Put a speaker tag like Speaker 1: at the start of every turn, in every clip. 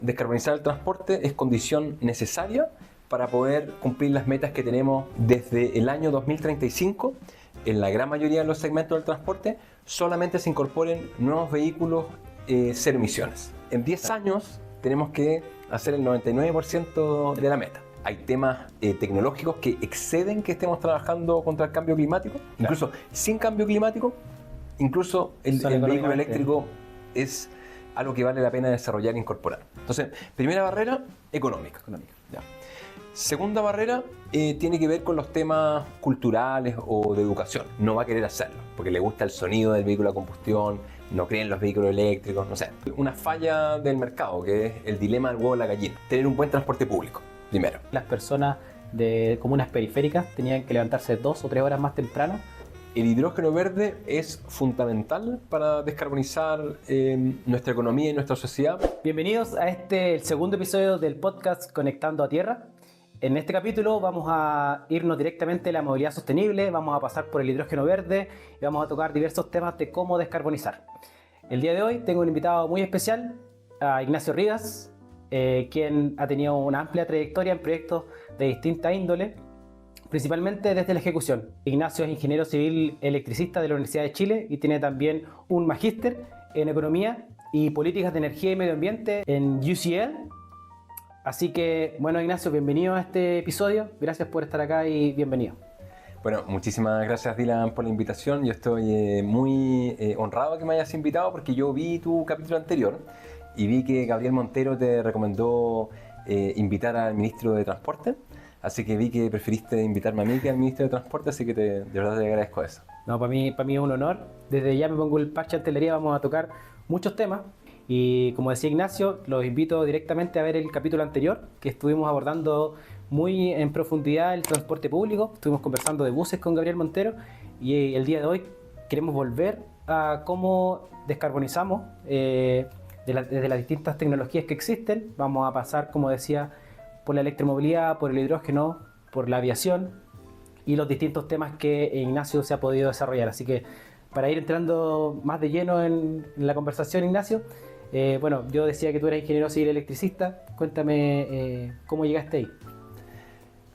Speaker 1: Descarbonizar el transporte es condición necesaria para poder cumplir las metas que tenemos desde el año 2035. En la gran mayoría de los segmentos del transporte solamente se incorporen nuevos vehículos cero emisiones. En 10 años tenemos que hacer el 99% de la meta. Hay temas tecnológicos que exceden que estemos trabajando contra el cambio climático. Incluso sin cambio climático, incluso el vehículo eléctrico es algo que vale la pena desarrollar e incorporar. Entonces, primera barrera, económica. Ya. Segunda barrera tiene que ver con los temas culturales o de educación. No va a querer hacerlo porque le gusta el sonido del vehículo a combustión, no cree en los vehículos eléctricos, no sé. Una falla del mercado, que es el dilema del huevo y la gallina. Tener un buen transporte público, primero.
Speaker 2: Las personas de comunas periféricas tenían que levantarse 2 o 3 horas más temprano.
Speaker 1: El hidrógeno verde es fundamental para descarbonizar nuestra economía y nuestra sociedad.
Speaker 2: Bienvenidos a el segundo episodio del podcast Conectando a Tierra. En este capítulo vamos a irnos directamente a la movilidad sostenible, vamos a pasar por el hidrógeno verde y vamos a tocar diversos temas de cómo descarbonizar. El día de hoy tengo un invitado muy especial, a Ignacio Rivas, quien ha tenido una amplia trayectoria en proyectos de distinta índole, principalmente desde la ejecución. Ignacio es ingeniero civil electricista de la Universidad de Chile y tiene también un magíster en economía y políticas de energía y medio ambiente en UCL. Así que, bueno, Ignacio, bienvenido a este episodio. Gracias por estar acá y bienvenido.
Speaker 1: Bueno, muchísimas gracias, Dylan, por la invitación. Yo estoy muy honrado que me hayas invitado porque yo vi tu capítulo anterior y vi que Gabriel Montero te recomendó invitar al ministro de Transporte. Así que vi que preferiste invitarme a mí que al ministro de Transporte, así que de verdad te agradezco eso.
Speaker 2: No, para mí es un honor. Desde ya me pongo el parche de artillería, vamos a tocar muchos temas. Y como decía Ignacio, los invito directamente a ver el capítulo anterior, que estuvimos abordando muy en profundidad el transporte público. Estuvimos conversando de buses con Gabriel Montero y el día de hoy queremos volver a cómo descarbonizamos desde las distintas tecnologías que existen. Vamos a pasar, como decía, por la electromovilidad, por el hidrógeno, por la aviación y los distintos temas que Ignacio se ha podido desarrollar. Así que para ir entrando más de lleno en la conversación, Ignacio, bueno, yo decía que tú eras ingeniero civil electricista. Cuéntame cómo llegaste ahí.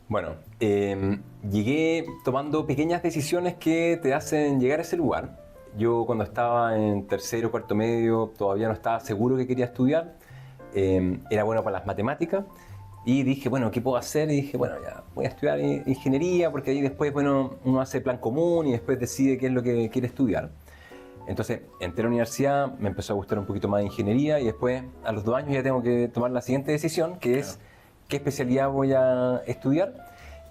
Speaker 1: Bueno, llegué tomando pequeñas decisiones que te hacen llegar a ese lugar. Yo cuando estaba en tercero, cuarto medio, todavía no estaba seguro que quería estudiar. Era bueno para las matemáticas. Y dije, bueno, ¿qué puedo hacer? Y dije, bueno, ya voy a estudiar ingeniería, porque ahí después, bueno, uno hace plan común y después decide qué es lo que quiere estudiar. Entonces, entré a la universidad, me empezó a gustar un poquito más de ingeniería y después, a los 2 años, ya tengo que tomar la siguiente decisión, que es qué especialidad voy a estudiar.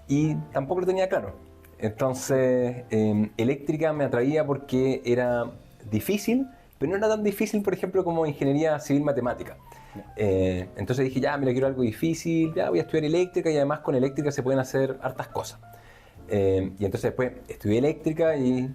Speaker 1: Y tampoco lo tenía claro. Entonces, eléctrica me atraía porque era difícil, pero no era tan difícil, por ejemplo, como ingeniería civil matemática. Entonces dije, ya, mira, quiero algo difícil, ya voy a estudiar eléctrica y además con eléctrica se pueden hacer hartas cosas. Y entonces después estudié eléctrica y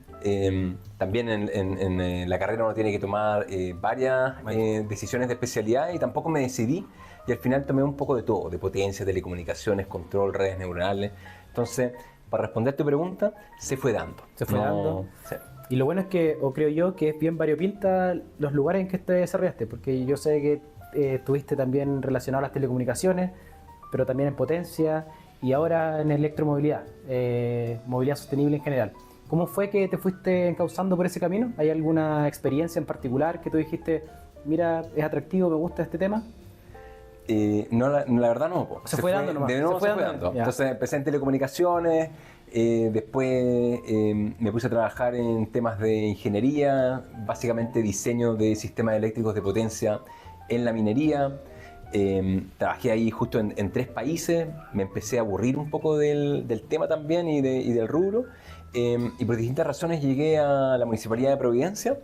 Speaker 1: también en la carrera uno tiene que tomar varias decisiones de especialidad y tampoco me decidí y al final tomé un poco de todo, de potencia, telecomunicaciones, control, redes neuronales. Entonces, para responder tu pregunta, se fue dando.
Speaker 2: Se fue dando. Sí. Y lo bueno es que, o creo yo, que es bien variopinta los lugares en que te desarrollaste, porque yo sé que estuviste también relacionado a las telecomunicaciones, pero también en potencia y ahora en electromovilidad, movilidad sostenible en general. ¿Cómo fue que te fuiste encauzando por ese camino? ¿Hay alguna experiencia en particular que tú dijiste, mira, es atractivo, me gusta este tema?
Speaker 1: No, la verdad no.
Speaker 2: Se fue dando nomás.
Speaker 1: De nuevo se fue dando. Entonces empecé en telecomunicaciones, después me puse a trabajar en temas de ingeniería, básicamente diseño de sistemas eléctricos de potencia en la minería. Trabajé ahí justo en 3 países, me empecé a aburrir un poco del tema también y del rubro, y por distintas razones llegué a la Municipalidad de Providencia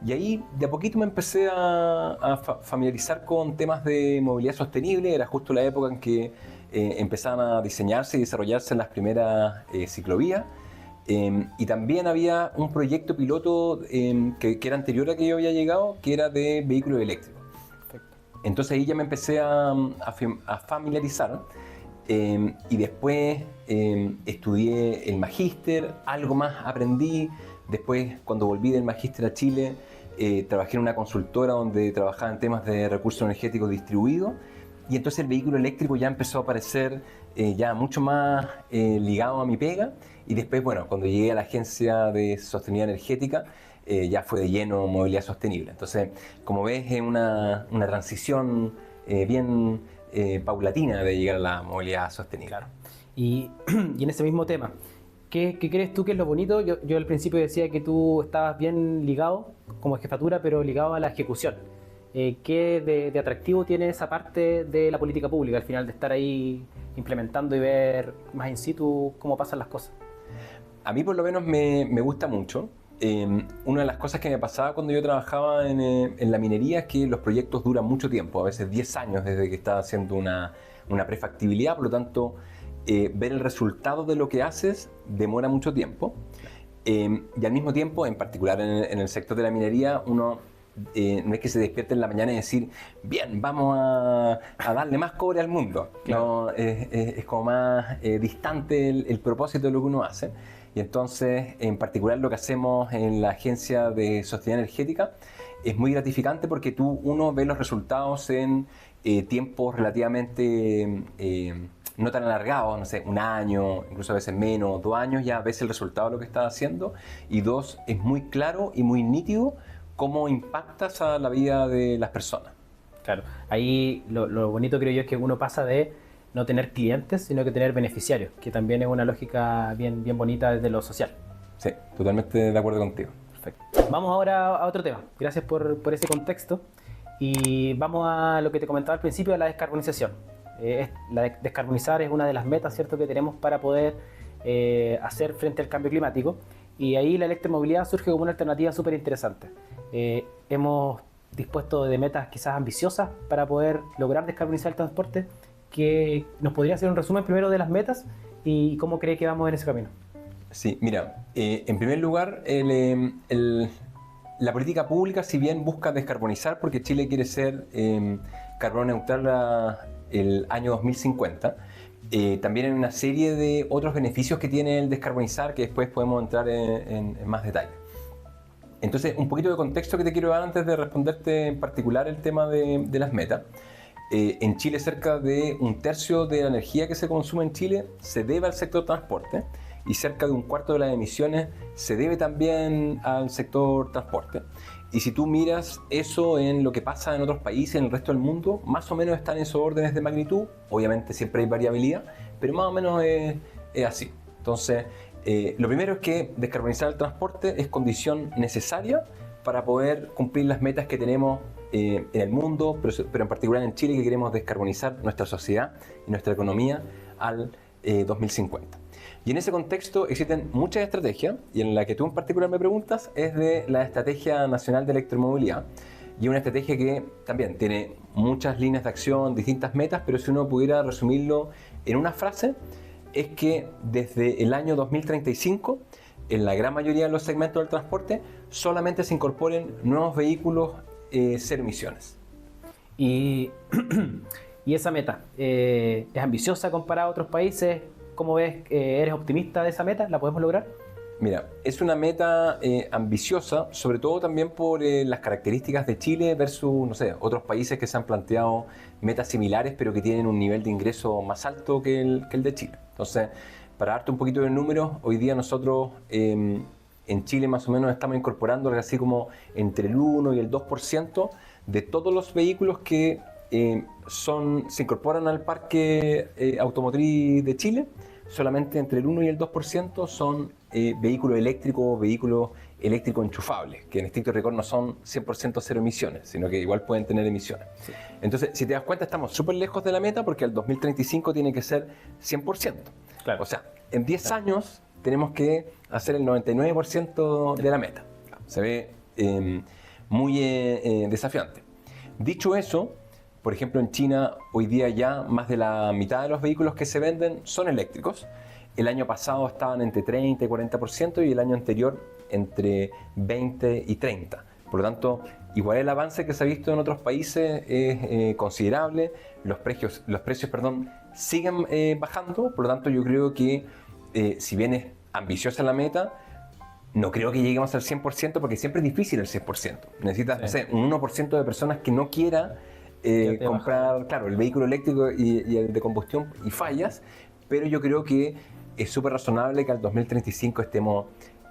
Speaker 1: y ahí de a poquito me empecé a familiarizar con temas de movilidad sostenible. Era justo la época en que empezaban a diseñarse y desarrollarse las primeras ciclovías. Y también había un proyecto piloto que era anterior a que yo había llegado, que era de vehículos eléctricos. Perfecto. Entonces ahí ya me empecé a familiarizar y después estudié el magíster, algo más aprendí. Después, cuando volví del magíster a Chile, trabajé en una consultora donde trabajaba en temas de recursos energéticos distribuidos, y entonces el vehículo eléctrico ya empezó a aparecer ya mucho más ligado a mi pega. Y después, bueno, cuando llegué a la Agencia de Sostenibilidad Energética, ya fue de lleno movilidad sostenible. Entonces, como ves, es una transición bien paulatina de llegar a la movilidad sostenible.
Speaker 2: Claro. Y en ese mismo tema, ¿qué crees tú que es lo bonito? Yo al principio decía que tú estabas bien ligado como jefatura, pero ligado a la ejecución. ¿Qué de atractivo tiene esa parte de la política pública al final, de estar ahí implementando y ver más in situ cómo pasan las cosas?
Speaker 1: A mí por lo menos me gusta mucho. Una de las cosas que me pasaba cuando yo trabajaba en la minería es que los proyectos duran mucho tiempo, a veces 10 años desde que estás haciendo una prefactibilidad, por lo tanto ver el resultado de lo que haces demora mucho tiempo. Y al mismo tiempo, en particular en el sector de la minería, uno no es que se despierte en la mañana y decir, bien, vamos a darle más cobre al mundo. Claro. No, es como más distante el propósito de lo que uno hace. Y entonces, en particular, lo que hacemos en la Agencia de Sostenibilidad Energética es muy gratificante porque uno ve los resultados en tiempos relativamente no tan alargados, no sé, un año, incluso a veces menos, 2 años, ya ves el resultado de lo que estás haciendo. Y 2, es muy claro y muy nítido cómo impactas a la vida de las personas.
Speaker 2: Claro, ahí lo bonito creo yo es que uno pasa de no tener clientes, sino que tener beneficiarios, que también es una lógica bien bonita desde lo social.
Speaker 1: Sí, totalmente de acuerdo contigo.
Speaker 2: Perfecto. Vamos ahora a otro tema. Gracias por ese contexto. Y vamos a lo que te comentaba al principio, de la descarbonización. Descarbonizar es una de las metas, ¿cierto?, que tenemos para poder hacer frente al cambio climático. Y ahí la electromovilidad surge como una alternativa súper interesante. Hemos dispuesto de metas quizás ambiciosas para poder lograr descarbonizar el transporte. Que nos podría hacer un resumen primero de las metas y cómo cree que vamos en ese camino.
Speaker 1: Sí, mira, en primer lugar, la política pública, si bien busca descarbonizar, porque Chile quiere ser carbono neutral el año 2050, también hay una serie de otros beneficios que tiene el descarbonizar que después podemos entrar en más detalle. Entonces, un poquito de contexto que te quiero dar antes de responderte en particular el tema de las metas. En Chile, cerca de 1/3 de la energía que se consume en Chile se debe al sector transporte, y cerca de 1/4 de las emisiones se debe también al sector transporte. Y si tú miras eso en lo que pasa en otros países, en el resto del mundo, más o menos están en esos órdenes de magnitud. Obviamente siempre hay variabilidad, pero más o menos es así. Entonces, lo primero es que descarbonizar el transporte es condición necesaria para poder cumplir las metas que tenemos en el mundo, pero en particular en Chile, que queremos descarbonizar nuestra sociedad y nuestra economía al 2050. Y en ese contexto existen muchas estrategias, y en la que tú en particular me preguntas es de la Estrategia Nacional de Electromovilidad, y una estrategia que también tiene muchas líneas de acción, distintas metas, pero si uno pudiera resumirlo en una frase, es que desde el año 2035, en la gran mayoría de los segmentos del transporte, solamente se incorporen nuevos vehículos cero emisiones.
Speaker 2: Y esa meta, ¿es ambiciosa comparada a otros países? ¿Cómo ves? ¿Eres optimista de esa meta? ¿La podemos lograr?
Speaker 1: Mira, es una meta ambiciosa, sobre todo también por las características de Chile versus, no sé, otros países que se han planteado metas similares, pero que tienen un nivel de ingreso más alto que el de Chile. Entonces, para darte un poquito de números, hoy día nosotros en Chile más o menos estamos incorporando algo así como entre el 1 y el 2% de todos los vehículos que se incorporan al parque automotriz de Chile. Solamente entre el 1 y el 2% son vehículos eléctricos enchufables, que en estricto rigor no son 100% cero emisiones, sino que igual pueden tener emisiones. Sí. Entonces, si te das cuenta, estamos súper lejos de la meta, porque al 2035 tiene que ser 100%. Claro. O sea, en 10 años tenemos que hacer el 99% de la meta. Se ve muy desafiante. Dicho eso, por ejemplo, en China hoy día ya más de la mitad de los vehículos que se venden son eléctricos. El año pasado estaban entre 30 y 40% y el año anterior entre 20 y 30%. Por lo tanto, igual el avance que se ha visto en otros países es considerable. Los precios siguen bajando. Por lo tanto, yo creo que si bien es ambiciosa la meta, No creo que lleguemos al 100% porque siempre es difícil el 100%. Necesitas,
Speaker 2: Sí.
Speaker 1: no sé, un 1% de personas que no quiera
Speaker 2: te
Speaker 1: comprar, claro, el vehículo eléctrico y el de combustión y fallas, pero yo creo que es súper razonable que al 2035 estemos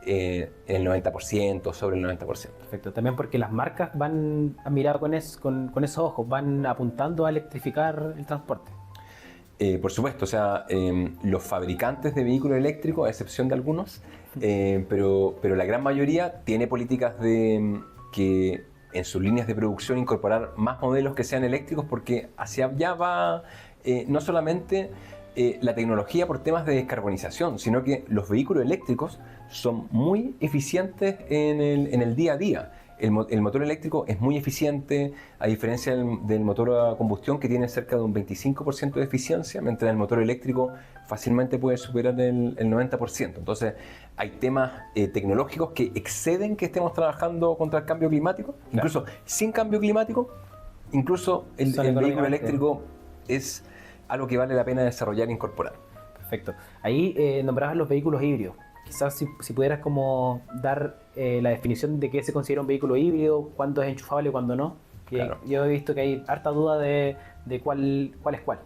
Speaker 1: en el 90%, sobre el 90%.
Speaker 2: Perfecto. También porque las marcas han mirado con esos ojos, van apuntando a electrificar el transporte.
Speaker 1: Por supuesto, o sea, los fabricantes de vehículos eléctricos, a excepción de algunos, pero la gran mayoría tiene políticas de que en sus líneas de producción incorporar más modelos que sean eléctricos porque hacia allá va no solamente la tecnología por temas de descarbonización, sino que los vehículos eléctricos son muy eficientes en el día a día. El motor eléctrico es muy eficiente, a diferencia del motor a combustión que tiene cerca de un 25% de eficiencia, mientras el motor eléctrico fácilmente puede superar el 90%. Entonces, hay temas tecnológicos que exceden que estemos trabajando contra el cambio climático. Claro. Incluso sin cambio climático, incluso el vehículo eléctrico es algo que vale la pena desarrollar e incorporar.
Speaker 2: Perfecto. Ahí nombrabas los vehículos híbridos. Quizás si pudieras como dar la definición de qué se considera un vehículo híbrido, cuándo es enchufable y cuándo no. Claro. Yo he visto que hay harta duda de cuál es cuál.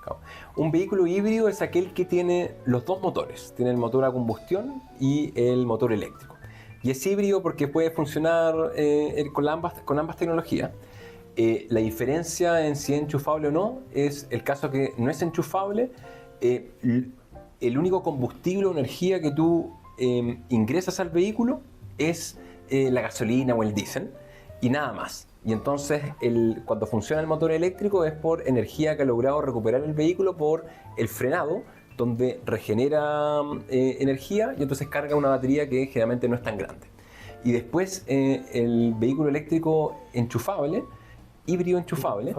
Speaker 1: Claro. Un vehículo híbrido es aquel que tiene los dos motores. Tiene el motor a combustión y el motor eléctrico. Y es híbrido porque puede funcionar con ambas tecnologías. La diferencia en si es enchufable o no es el caso que no es enchufable. El único combustible o energía que tú ingresas al vehículo es la gasolina o el diésel y nada más. Y entonces cuando funciona el motor eléctrico es por energía que ha logrado recuperar el vehículo por el frenado, donde regenera energía y entonces carga una batería que generalmente no es tan grande. Y después el vehículo eléctrico enchufable, híbrido enchufable,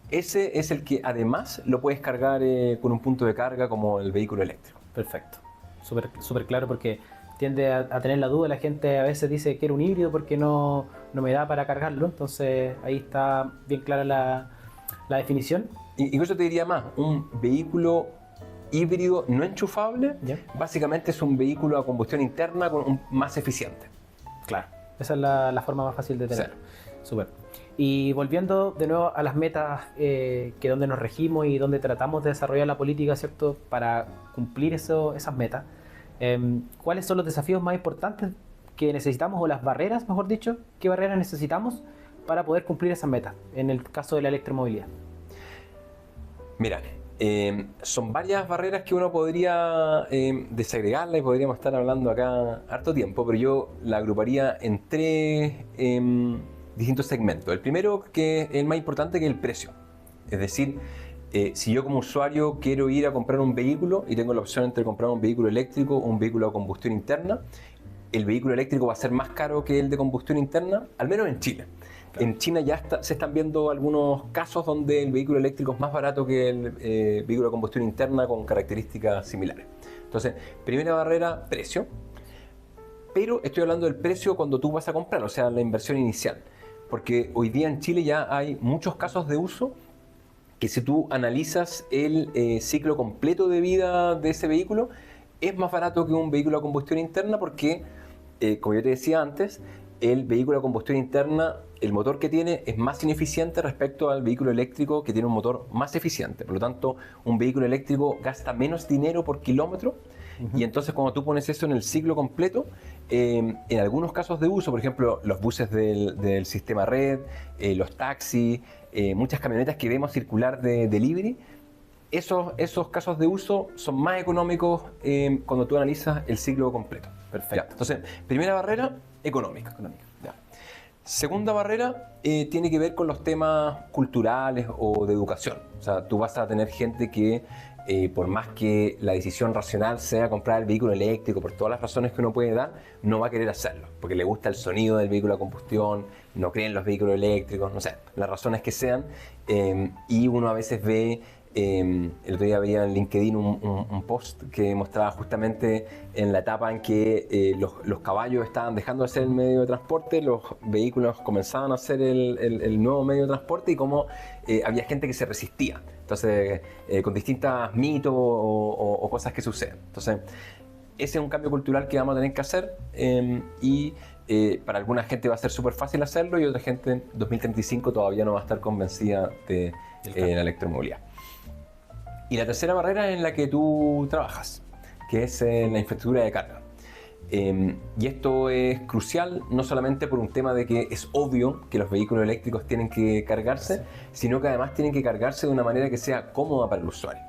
Speaker 1: ese es el que además lo puedes cargar con un punto de carga como el vehículo eléctrico.
Speaker 2: Perfecto, súper claro porque tiende a tener la duda, la gente a veces dice que era un híbrido porque no me da para cargarlo, entonces ahí está bien clara la definición.
Speaker 1: Incluso te diría más, un vehículo híbrido no enchufable, ¿ya? Básicamente es un vehículo a combustión interna más eficiente.
Speaker 2: Claro, esa es la forma más fácil de tenerlo. Sí. Súper. Y volviendo de nuevo a las metas que donde nos regimos y donde tratamos de desarrollar la política, ¿cierto? Para cumplir esas metas, ¿cuáles son los desafíos más importantes que necesitamos o las barreras, mejor dicho? ¿Qué barreras necesitamos para poder cumplir esas metas en el caso de la electromovilidad?
Speaker 1: Mira, son varias barreras que uno podría desagregarla y podríamos estar hablando acá harto tiempo, pero yo la agruparía en tres distintos segmentos. El primero, que es el más importante, que es el precio. Es decir, si yo como usuario quiero ir a comprar un vehículo y tengo la opción entre comprar un vehículo eléctrico o un vehículo a combustión interna, el vehículo eléctrico va a ser más caro que el de combustión interna, al menos en Chile. Claro. En China ya se están viendo algunos casos donde el vehículo eléctrico es más barato que el vehículo a combustión interna con características similares. Entonces, primera barrera, precio. Pero estoy hablando del precio cuando tú vas a comprar, o sea, la inversión inicial. Porque hoy día en Chile ya hay muchos casos de uso que si tú analizas el ciclo completo de vida de ese vehículo, es más barato que un vehículo a combustión interna porque, como yo te decía antes, el vehículo a combustión interna, el motor que tiene es más ineficiente respecto al vehículo eléctrico que tiene un motor más eficiente. Por lo tanto, un vehículo eléctrico gasta menos dinero por kilómetro. Y entonces cuando tú pones eso en el ciclo completo, en algunos casos de uso, por ejemplo, los buses del sistema red, los taxis, muchas camionetas que vemos circular de delivery, esos casos de uso son más económicos cuando tú analizas el ciclo completo.
Speaker 2: Perfecto.
Speaker 1: Ya. Entonces, primera barrera, económica. Ya. Segunda barrera tiene que ver con los temas culturales o de educación. O sea, tú vas a tener gente que por más que la decisión racional sea comprar el vehículo eléctrico, por todas las razones que uno puede dar, no va a querer hacerlo, porque le gusta el sonido del vehículo a combustión, no cree en los vehículos eléctricos, no sé, las razones que sean, y uno a veces ve, el otro día veía en LinkedIn un post que mostraba justamente en la etapa en que los caballos estaban dejando de ser el medio de transporte, los vehículos comenzaban a ser el nuevo medio de transporte y cómo había gente que se resistía. Entonces, con distintos mitos o cosas que suceden. Entonces, ese es un cambio cultural que vamos a tener que hacer para alguna gente va a ser súper fácil hacerlo y otra gente en 2035 todavía no va a estar convencida de la electromovilidad. Y la tercera barrera es en la que tú trabajas, que es en la infraestructura de carga. Y esto es crucial no solamente por un tema de que es obvio que los vehículos eléctricos tienen que cargarse, sino que además tienen que cargarse de una manera que sea cómoda para el usuario.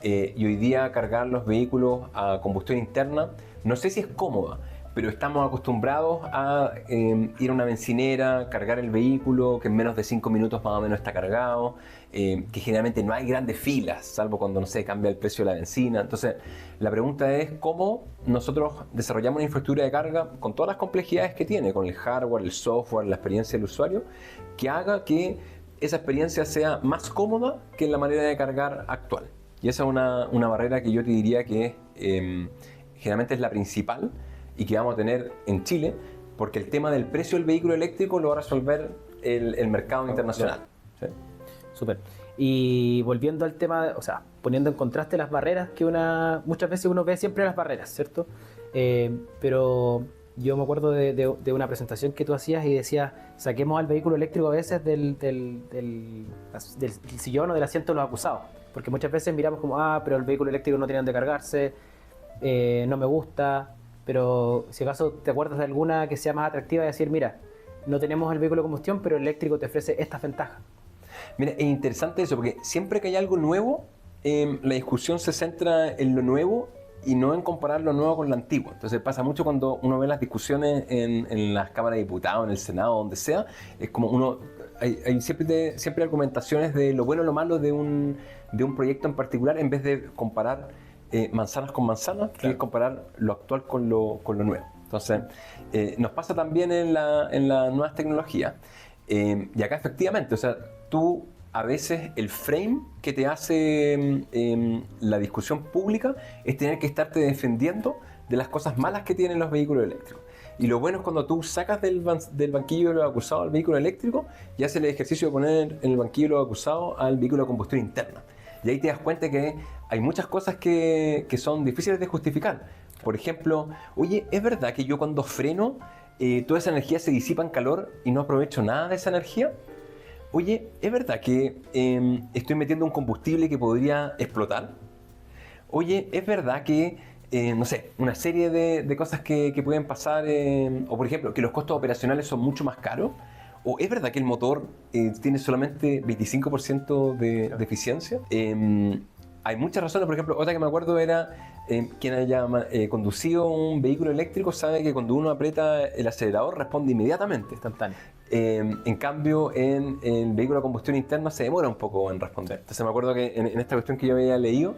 Speaker 1: Y hoy día cargar los vehículos a combustión interna, no sé si es cómoda, pero estamos acostumbrados a ir a una bencinera, cargar el vehículo, que en menos de 5 minutos más o menos está cargado, que generalmente no hay grandes filas, salvo cuando, no sé, cambia el precio de la benzina. Entonces, la pregunta es cómo nosotros desarrollamos una infraestructura de carga con todas las complejidades que tiene, con el hardware, el software, la experiencia del usuario, que haga que esa experiencia sea más cómoda que la manera de cargar actual. Y esa es una barrera que yo te diría que generalmente es la principal y que vamos a tener en Chile, porque el tema del precio del vehículo eléctrico lo va a resolver el mercado internacional. ¿Sí?
Speaker 2: Súper. Y volviendo al tema, o sea, poniendo en contraste las barreras, que muchas veces uno ve siempre las barreras, ¿cierto? Pero yo me acuerdo de una presentación que tú hacías y decías, saquemos al vehículo eléctrico a veces del sillón o del asiento de los acusados. Porque muchas veces miramos como, pero el vehículo eléctrico no tiene dónde cargarse, no me gusta. Pero si acaso te acuerdas de alguna que sea más atractiva, de decir, mira, no tenemos el vehículo de combustión, pero el eléctrico te ofrece estas ventajas.
Speaker 1: Mira, es interesante eso, porque siempre que hay algo nuevo, la discusión se centra en lo nuevo y no en comparar lo nuevo con lo antiguo. Entonces pasa mucho cuando uno ve las discusiones en las cámaras de diputados, en el Senado, donde sea, es como hay siempre argumentaciones de lo bueno o lo malo de un proyecto en particular, en vez de comparar manzanas con manzanas, claro, que es comparar lo actual con lo nuevo. Entonces, nos pasa también en las nuevas tecnologías. Y acá efectivamente, o sea, tú a veces el frame que te hace la discusión pública es tener que estarte defendiendo de las cosas malas que tienen los vehículos eléctricos. Y lo bueno es cuando tú sacas del banquillo de los acusados al vehículo eléctrico y haces el ejercicio de poner en el banquillo de los acusados al vehículo de combustión interna. Y ahí te das cuenta que hay muchas cosas que son difíciles de justificar. Por ejemplo, oye, ¿es verdad que yo cuando freno toda esa energía se disipa en calor y no aprovecho nada de esa energía? Oye, ¿es verdad que estoy metiendo un combustible que podría explotar? Oye, ¿es verdad que, no sé, una serie de cosas que pueden pasar, o por ejemplo, que los costos operacionales son mucho más caros? ¿O es verdad que el motor tiene solamente 25% de eficiencia? Hay muchas razones. Por ejemplo, otra que me acuerdo era quien haya conducido un vehículo eléctrico sabe que cuando uno aprieta el acelerador responde inmediatamente.
Speaker 2: Instantáneo.
Speaker 1: En cambio, en el vehículo de combustión interna se demora un poco en responder. Entonces me acuerdo que en esta cuestión que yo había leído,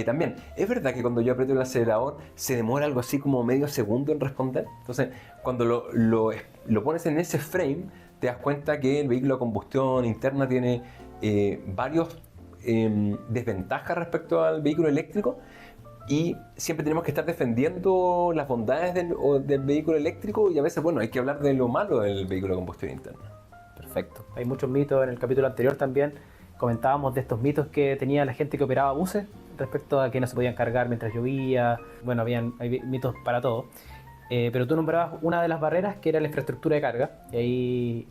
Speaker 1: también, ¿es verdad que cuando yo aprieto el acelerador se demora algo así como medio segundo en responder? Entonces, cuando lo pones en ese frame, te das cuenta que el vehículo de combustión interna tiene varios desventajas respecto al vehículo eléctrico y siempre tenemos que estar defendiendo las bondades del vehículo eléctrico y a veces, bueno, hay que hablar de lo malo del vehículo de combustión interna.
Speaker 2: Perfecto. Hay muchos mitos. En el capítulo anterior también comentábamos de estos mitos que tenía la gente que operaba buses respecto a que no se podían cargar mientras llovía. Bueno, hay mitos para todo. Pero tú nombrabas una de las barreras que era la infraestructura de carga y ahí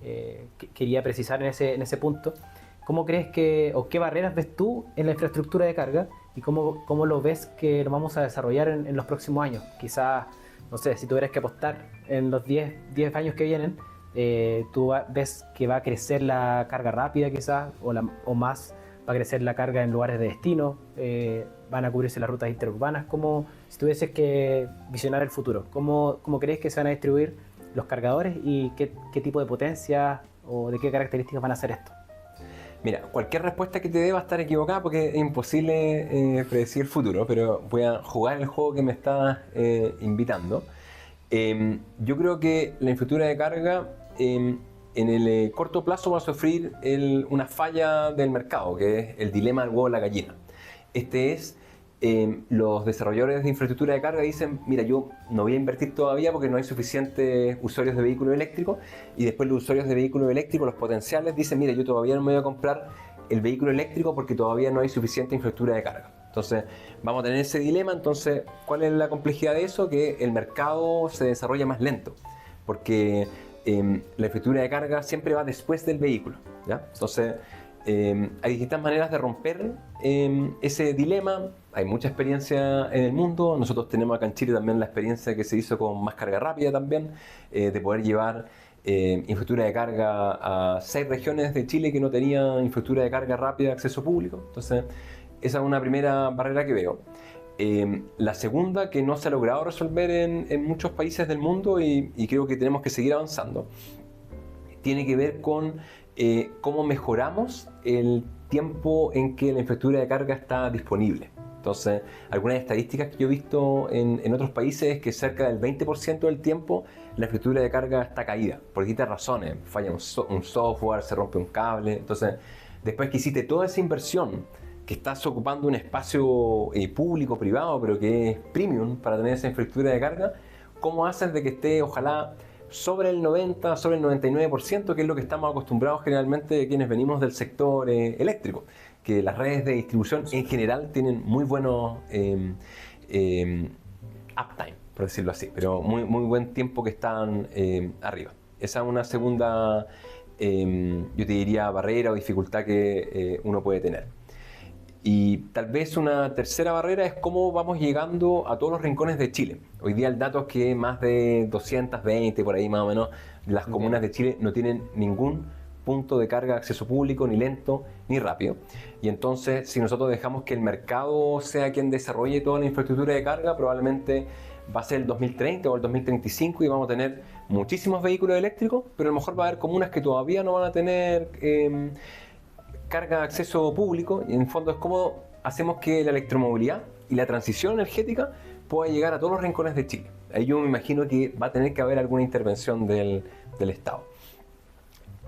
Speaker 2: quería precisar en ese punto. ¿Cómo crees o qué barreras ves tú en la infraestructura de carga y cómo lo ves que lo vamos a desarrollar en los próximos años? Quizás, no sé, si tuvieras que apostar en los 10 años que vienen, tú ves que va a crecer la carga rápida quizás o más va a crecer la carga en lugares de destino, van a cubrirse las rutas interurbanas. Si tuvieses que visionar el futuro, ¿cómo crees que se van a distribuir los cargadores y qué tipo de potencia o de qué características van a hacer esto?
Speaker 1: Mira, cualquier respuesta que te dé va a estar equivocada porque es imposible predecir el futuro, pero voy a jugar el juego que me estás invitando. Yo creo que la infraestructura de carga en el corto plazo va a sufrir una falla del mercado, que es el dilema del huevo y la gallina. Los desarrolladores de infraestructura de carga dicen, mira, yo no voy a invertir todavía porque no hay suficientes usuarios de vehículos eléctricos, y después los usuarios de vehículos eléctricos, los potenciales, dicen, mira, yo todavía no me voy a comprar el vehículo eléctrico porque todavía no hay suficiente infraestructura de carga. Entonces, vamos a tener ese dilema. Entonces, ¿cuál es la complejidad de eso? Que el mercado se desarrolla más lento, porque la infraestructura de carga siempre va después del vehículo, ¿ya? Entonces, hay distintas maneras de romper ese dilema. Hay mucha experiencia en el mundo. Nosotros tenemos acá en Chile también la experiencia que se hizo con Más Carga Rápida también, de poder llevar infraestructura de carga a 6 regiones de Chile que no tenían infraestructura de carga rápida de acceso público. Entonces, esa es una primera barrera que veo. La segunda, que no se ha logrado resolver en muchos países del mundo y creo que tenemos que seguir avanzando, tiene que ver con cómo mejoramos el tiempo en que la infraestructura de carga está disponible. Entonces, algunas estadísticas que yo he visto en otros países es que cerca del 20% del tiempo la infraestructura de carga está caída, por distintas razones. Falla un software, se rompe un cable. Entonces, después que hiciste toda esa inversión, que estás ocupando un espacio público, privado, pero que es premium para tener esa infraestructura de carga, ¿cómo haces de que esté, ojalá, sobre el 90, sobre el 99%, que es lo que estamos acostumbrados generalmente quienes venimos del sector eléctrico? Que las redes de distribución en general tienen muy buenos uptime, por decirlo así, pero muy buen tiempo que están arriba. Esa es una segunda, yo te diría, barrera o dificultad que uno puede tener. Y tal vez una tercera barrera es cómo vamos llegando a todos los rincones de Chile. Hoy día el dato es que más de 220, por ahí más o menos, de las comunas de Chile no tienen ningún punto de carga de acceso público, ni lento, ni rápido. Y entonces, si nosotros dejamos que el mercado sea quien desarrolle toda la infraestructura de carga, probablemente va a ser el 2030 o el 2035 y vamos a tener muchísimos vehículos eléctricos, pero a lo mejor va a haber comunas que todavía no van a tener carga de acceso público. Y en el fondo es cómo hacemos que la electromovilidad y la transición energética pueda llegar a todos los rincones de Chile. Ahí yo me imagino que va a tener que haber alguna intervención del Estado.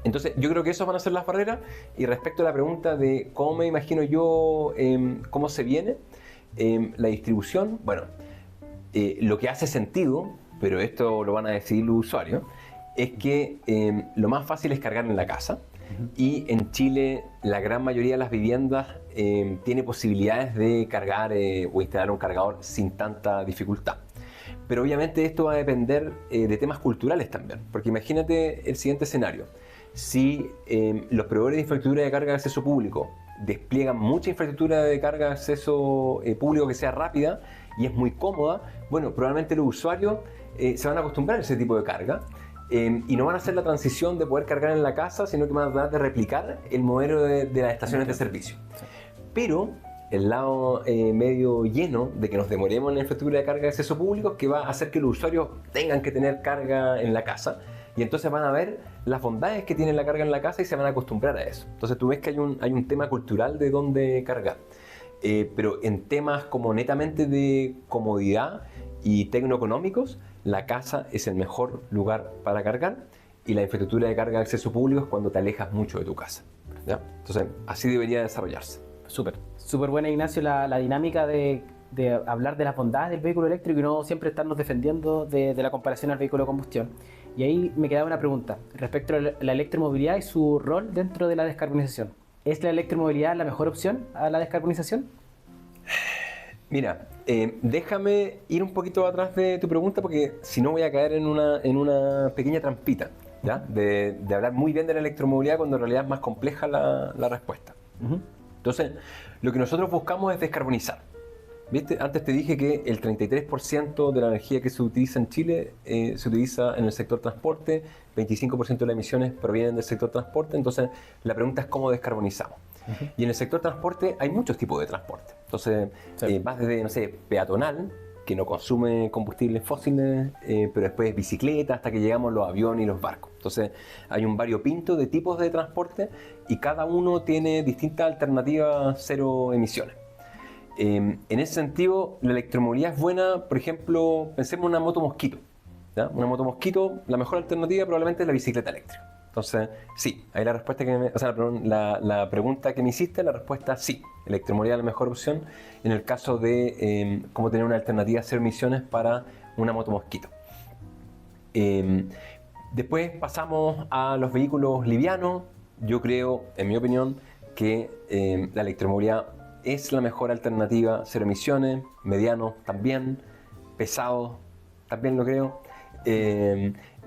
Speaker 1: Entonces, yo creo que esas van a ser las barreras. Y respecto a la pregunta de cómo me imagino yo, cómo se viene la distribución, bueno, lo que hace sentido, pero esto lo van a decidir los usuarios, es que lo más fácil es cargar en la casa. Y en Chile la gran mayoría de las viviendas tiene posibilidades de cargar o instalar un cargador sin tanta dificultad. Pero obviamente esto va a depender de temas culturales también, porque imagínate el siguiente escenario. Si los proveedores de infraestructura de carga de acceso público despliegan mucha infraestructura de carga de acceso público que sea rápida y es muy cómoda, bueno, probablemente los usuarios se van a acostumbrar a ese tipo de carga. Y no van a hacer la transición de poder cargar en la casa, sino que van a tratar de replicar el modelo de las estaciones de servicio. Pero el lado medio lleno de que nos demoremos en la infraestructura de carga de acceso público es que va a hacer que los usuarios tengan que tener carga en la casa, y entonces van a ver las bondades que tiene la carga en la casa y se van a acostumbrar a eso. Entonces tú ves que hay un tema cultural de dónde cargar. Pero en temas como netamente de comodidad y tecnoeconómicos, la casa es el mejor lugar para cargar, y la infraestructura de carga de acceso público es cuando te alejas mucho de tu casa, ¿ya? Entonces, así debería desarrollarse.
Speaker 2: Súper buena, Ignacio, la dinámica de hablar de las bondades del vehículo eléctrico y no siempre estarnos defendiendo de la comparación al vehículo de combustión. Y ahí me quedaba una pregunta respecto a la electromovilidad y su rol dentro de la descarbonización. ¿Es la electromovilidad la mejor opción a la descarbonización?
Speaker 1: Mira, déjame ir un poquito atrás de tu pregunta, porque si no voy a caer en una pequeña trampita, ¿ya? De hablar muy bien de la electromovilidad cuando en realidad es más compleja la respuesta. Entonces, lo que nosotros buscamos es descarbonizar. ¿Viste? Antes te dije que el 33% de la energía que se utiliza en Chile se utiliza en el sector transporte, 25% de las emisiones provienen del sector transporte. Entonces, la pregunta es cómo descarbonizamos. Y en el sector transporte hay muchos tipos de transporte. Entonces, vas desde, no sé, peatonal, que no consume combustibles fósiles, pero después bicicleta, hasta que llegamos a los aviones y los barcos. Entonces, hay un variopinto de tipos de transporte y cada uno tiene distintas alternativas cero emisiones. En ese sentido, la electromovilidad es buena. Por ejemplo, pensemos en una moto mosquito, ¿ya? Una moto mosquito, la mejor alternativa probablemente es la bicicleta eléctrica. Entonces, sí, ahí la respuesta la pregunta que me hiciste, la respuesta sí, electromovilidad es la mejor opción en el caso de cómo tener una alternativa cero emisiones para una moto mosquito. Después pasamos a los vehículos livianos. Yo creo, en mi opinión, que la electromovilidad es la mejor alternativa. Cero emisiones, mediano también, pesado también lo creo,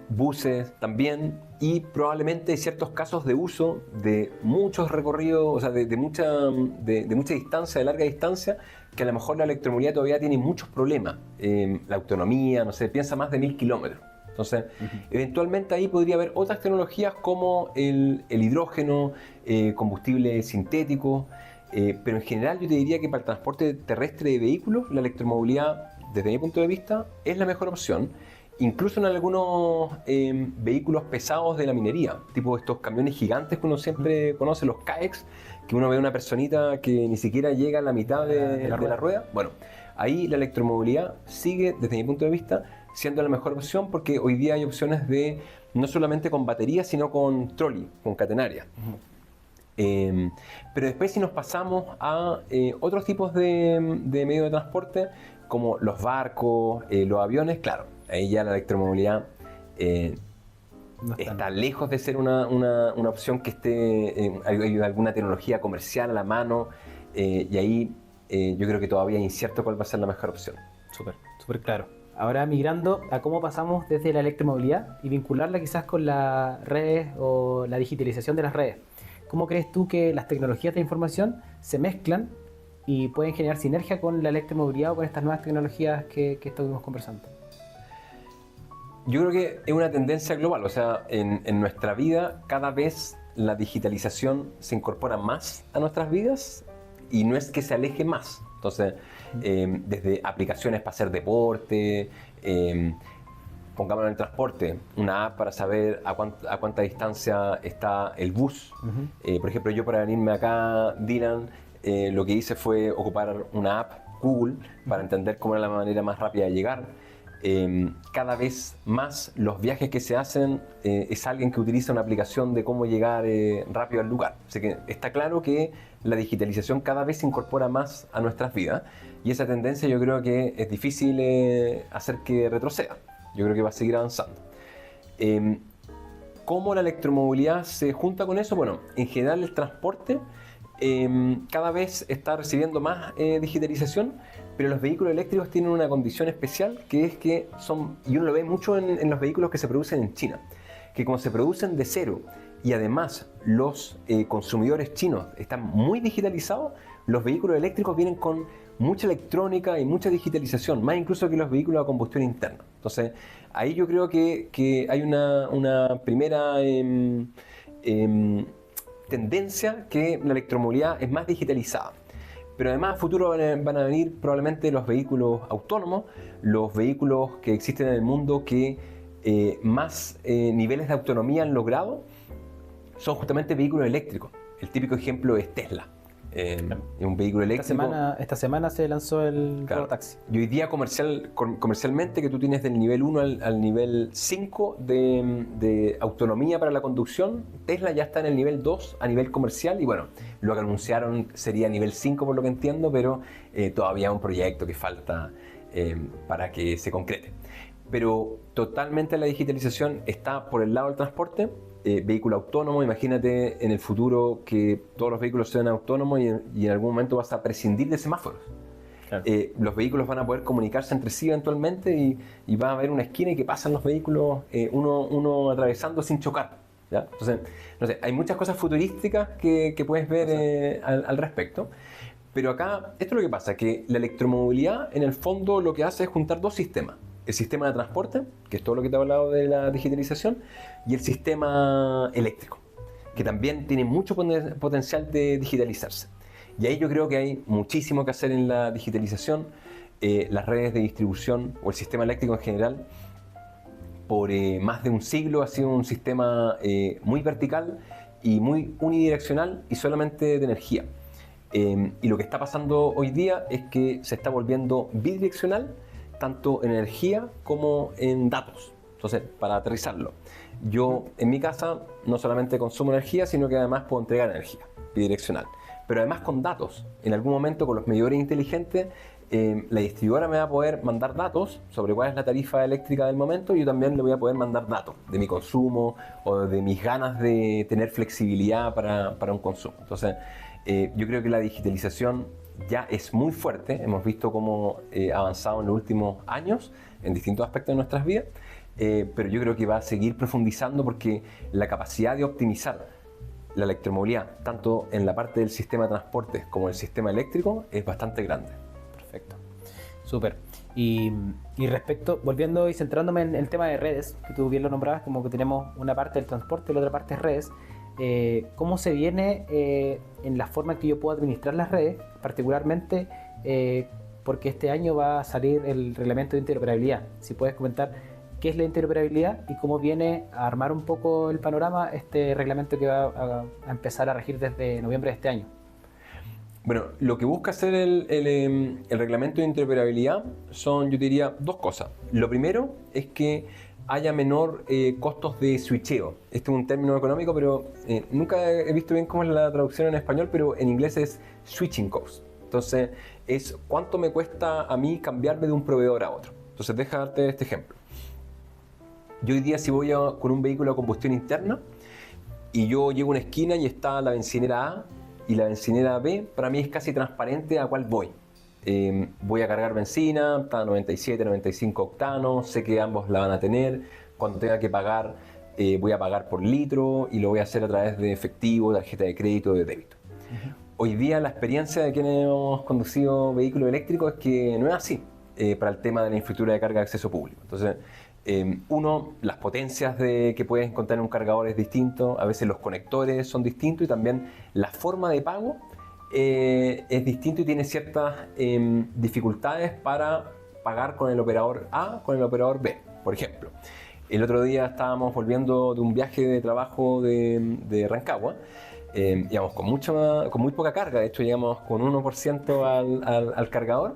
Speaker 1: buses también, y probablemente hay ciertos casos de uso de muchos recorridos, o sea, de mucha distancia, de larga distancia, que a lo mejor la electromovilidad todavía tiene muchos problemas. La autonomía, no sé, piensa más de 1000 kilómetros. Entonces, eventualmente ahí podría haber otras tecnologías como el hidrógeno, combustible sintético, pero en general yo te diría que para el transporte terrestre de vehículos, la electromovilidad, desde mi punto de vista, es la mejor opción. Incluso en algunos vehículos pesados de la minería, tipo estos camiones gigantes que uno siempre conoce, los CAEX, que uno ve una personita que ni siquiera llega a la mitad de la rueda. Bueno, ahí la electromovilidad sigue, desde mi punto de vista, siendo la mejor opción, porque hoy día hay opciones de no solamente con batería, sino con trolley, con catenaria. Pero después, si nos pasamos a otros tipos de medios de transporte, como los barcos, los aviones, claro, ahí ya la electromovilidad está lejos de ser una opción que esté, hay alguna tecnología comercial a la mano, y ahí yo creo que todavía es incierto cuál va a ser la mejor opción.
Speaker 2: Súper claro. Ahora migrando a cómo pasamos desde la electromovilidad y vincularla quizás con las redes o la digitalización de las redes. ¿Cómo crees tú que las tecnologías de información se mezclan y pueden generar sinergia con la electromovilidad o con estas nuevas tecnologías que estuvimos conversando?
Speaker 1: Yo creo que es una tendencia global, o sea, en nuestra vida cada vez la digitalización se incorpora más a nuestras vidas y no es que se aleje más. Entonces, desde aplicaciones para hacer deporte, pongámoslo en el transporte, una app para saber a cuánta distancia está el bus. Por ejemplo, yo para venirme acá, Dylan, lo que hice fue ocupar una app Google para entender cómo era la manera más rápida de llegar. Cada vez más los viajes que se hacen es alguien que utiliza una aplicación de cómo llegar rápido al lugar. Así que está claro que la digitalización cada vez se incorpora más a nuestras vidas, y esa tendencia yo creo que es difícil hacer que retroceda. Yo creo que va a seguir avanzando. ¿Cómo la electromovilidad se junta con eso? Bueno, en general el transporte cada vez está recibiendo más digitalización, pero los vehículos eléctricos tienen una condición especial, que es que son, y uno lo ve mucho en los vehículos que se producen en China, que como se producen de cero y además los consumidores chinos están muy digitalizados, los vehículos eléctricos vienen con mucha electrónica y mucha digitalización, más incluso que los vehículos a combustión interna. Entonces, ahí yo creo que hay una primera tendencia, que la electromovilidad es más digitalizada. Pero además a futuro van a venir probablemente los vehículos autónomos, los vehículos que existen en el mundo que más niveles de autonomía han logrado, son justamente vehículos eléctricos. El típico ejemplo es Tesla. Es un vehículo eléctrico.
Speaker 2: Esta semana se lanzó el robotaxi.
Speaker 1: Y hoy día comercialmente, que tú tienes del nivel 1 al nivel 5 de autonomía para la conducción, Tesla ya está en el nivel 2 a nivel comercial, y bueno, lo que anunciaron sería nivel 5 por lo que entiendo, pero todavía es un proyecto que falta para que se concrete. Pero totalmente la digitalización está por el lado del transporte. Vehículo autónomo, imagínate en el futuro que todos los vehículos sean autónomos y en algún momento vas a prescindir de semáforos. Claro. Los vehículos van a poder comunicarse entre sí eventualmente, y va a haber una esquina y que pasan los vehículos uno atravesando sin chocar, ¿ya? Entonces, no sé, hay muchas cosas futurísticas que puedes ver al respecto. Pero acá, esto es lo que pasa, que la electromovilidad en el fondo lo que hace es juntar dos sistemas. El sistema de transporte, que es todo lo que te he hablado de la digitalización, y el sistema eléctrico, que también tiene mucho potencial de digitalizarse. Y ahí yo creo que hay muchísimo que hacer en la digitalización. Las redes de distribución o el sistema eléctrico en general, por más de un siglo ha sido un sistema muy vertical y muy unidireccional y solamente de energía. Y lo que está pasando hoy día es que se está volviendo bidireccional, tanto en energía como en datos. Entonces, para aterrizarlo, yo en mi casa no solamente consumo energía, sino que además puedo entregar energía bidireccional. Pero además con datos. En algún momento con los medidores inteligentes, la distribuidora me va a poder mandar datos sobre cuál es la tarifa eléctrica del momento, y yo también le voy a poder mandar datos de mi consumo o de mis ganas de tener flexibilidad para un consumo. Entonces, yo creo que la digitalización ya es muy fuerte, hemos visto cómo ha avanzado en los últimos años en distintos aspectos de nuestras vidas, pero yo creo que va a seguir profundizando porque la capacidad de optimizar la electromovilidad, tanto en la parte del sistema de transporte como el sistema eléctrico, es bastante grande.
Speaker 2: Perfecto, súper. Y respecto, volviendo y centrándome en el tema de redes, que tú bien lo nombrabas, como que tenemos una parte del transporte y la otra parte es redes, ¿cómo se viene en la forma en que yo puedo administrar las redes, particularmente porque este año va a salir el reglamento de interoperabilidad? Si puedes comentar qué es la interoperabilidad y cómo viene a armar un poco el panorama este reglamento que va a empezar a regir desde noviembre de este año.
Speaker 1: Bueno, lo que busca hacer el reglamento de interoperabilidad son, yo diría, dos cosas. Lo primero es que haya menor costos de switcheo. Este es un término económico, pero nunca he visto bien cómo es la traducción en español, pero en inglés es switching cost. Entonces, es cuánto me cuesta a mí cambiarme de un proveedor a otro. Entonces, deja darte este ejemplo. Yo hoy día, si voy con un vehículo a combustión interna y yo llego a una esquina y está la bencinera A y la bencinera B, para mí es casi transparente a cuál voy. Voy a cargar benzina, está 97, 95 octanos, sé que ambos la van a tener. Cuando tenga que pagar, voy a pagar por litro y lo voy a hacer a través de efectivo, tarjeta de crédito, de débito. Hoy día la experiencia de quienes hemos conducido vehículos eléctricos es que no es así para el tema de la infraestructura de carga de acceso público. Entonces, las potencias que puedes encontrar en un cargador es distinto, a veces los conectores son distintos y también la forma de pago es distinto y tiene ciertas dificultades para pagar con el operador A, con el operador B. Por ejemplo, el otro día estábamos volviendo de un viaje de trabajo de Rancagua, íbamos con muy poca carga, de hecho llegamos con 1% al cargador.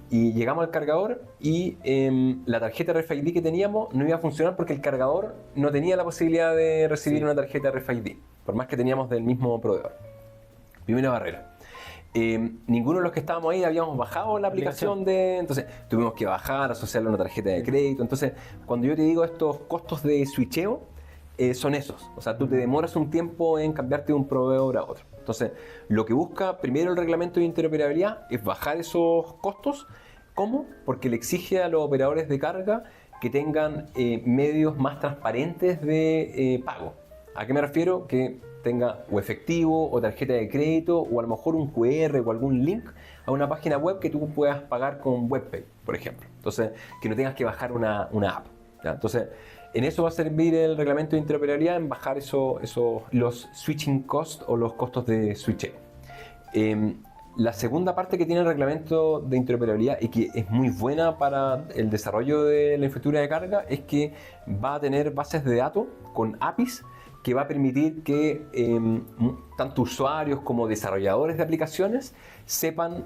Speaker 1: Y llegamos al cargador y la tarjeta RFID que teníamos no iba a funcionar porque el cargador no tenía la posibilidad de recibir una tarjeta RFID, por más que teníamos del mismo proveedor. Primera barrera. Ninguno de los que estábamos ahí habíamos bajado la aplicación entonces tuvimos que bajar, asociarle a una tarjeta de crédito. Entonces, cuando yo te digo estos costos de switcheo, son esos. O sea, tú te demoras un tiempo en cambiarte de un proveedor a otro. Entonces, lo que busca primero el reglamento de interoperabilidad es bajar esos costos. ¿Cómo? Porque le exige a los operadores de carga que tengan medios más transparentes de pago. ¿A qué me refiero? Que tenga o efectivo o tarjeta de crédito o a lo mejor un QR o algún link a una página web que tú puedas pagar con WebPay, por ejemplo. Entonces, que no tengas que bajar una app. ¿Ya? Entonces, en eso va a servir el reglamento de interoperabilidad, en bajar los switching costs o los costos de switcheo. La segunda parte que tiene el reglamento de interoperabilidad y que es muy buena para el desarrollo de la infraestructura de carga es que va a tener bases de datos con APIs que va a permitir que tanto usuarios como desarrolladores de aplicaciones sepan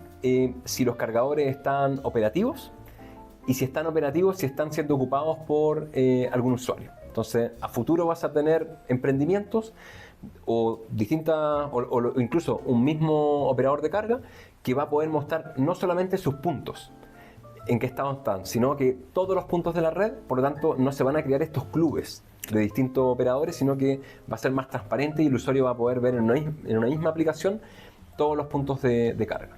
Speaker 1: si los cargadores están operativos y si están operativos, si están siendo ocupados por algún usuario. Entonces, a futuro vas a tener emprendimientos o incluso un mismo operador de carga que va a poder mostrar no solamente sus puntos, en qué estado están, sino que todos los puntos de la red. Por lo tanto, no se van a crear estos clubes de distintos operadores, sino que va a ser más transparente y el usuario va a poder ver en una misma aplicación todos los puntos de carga.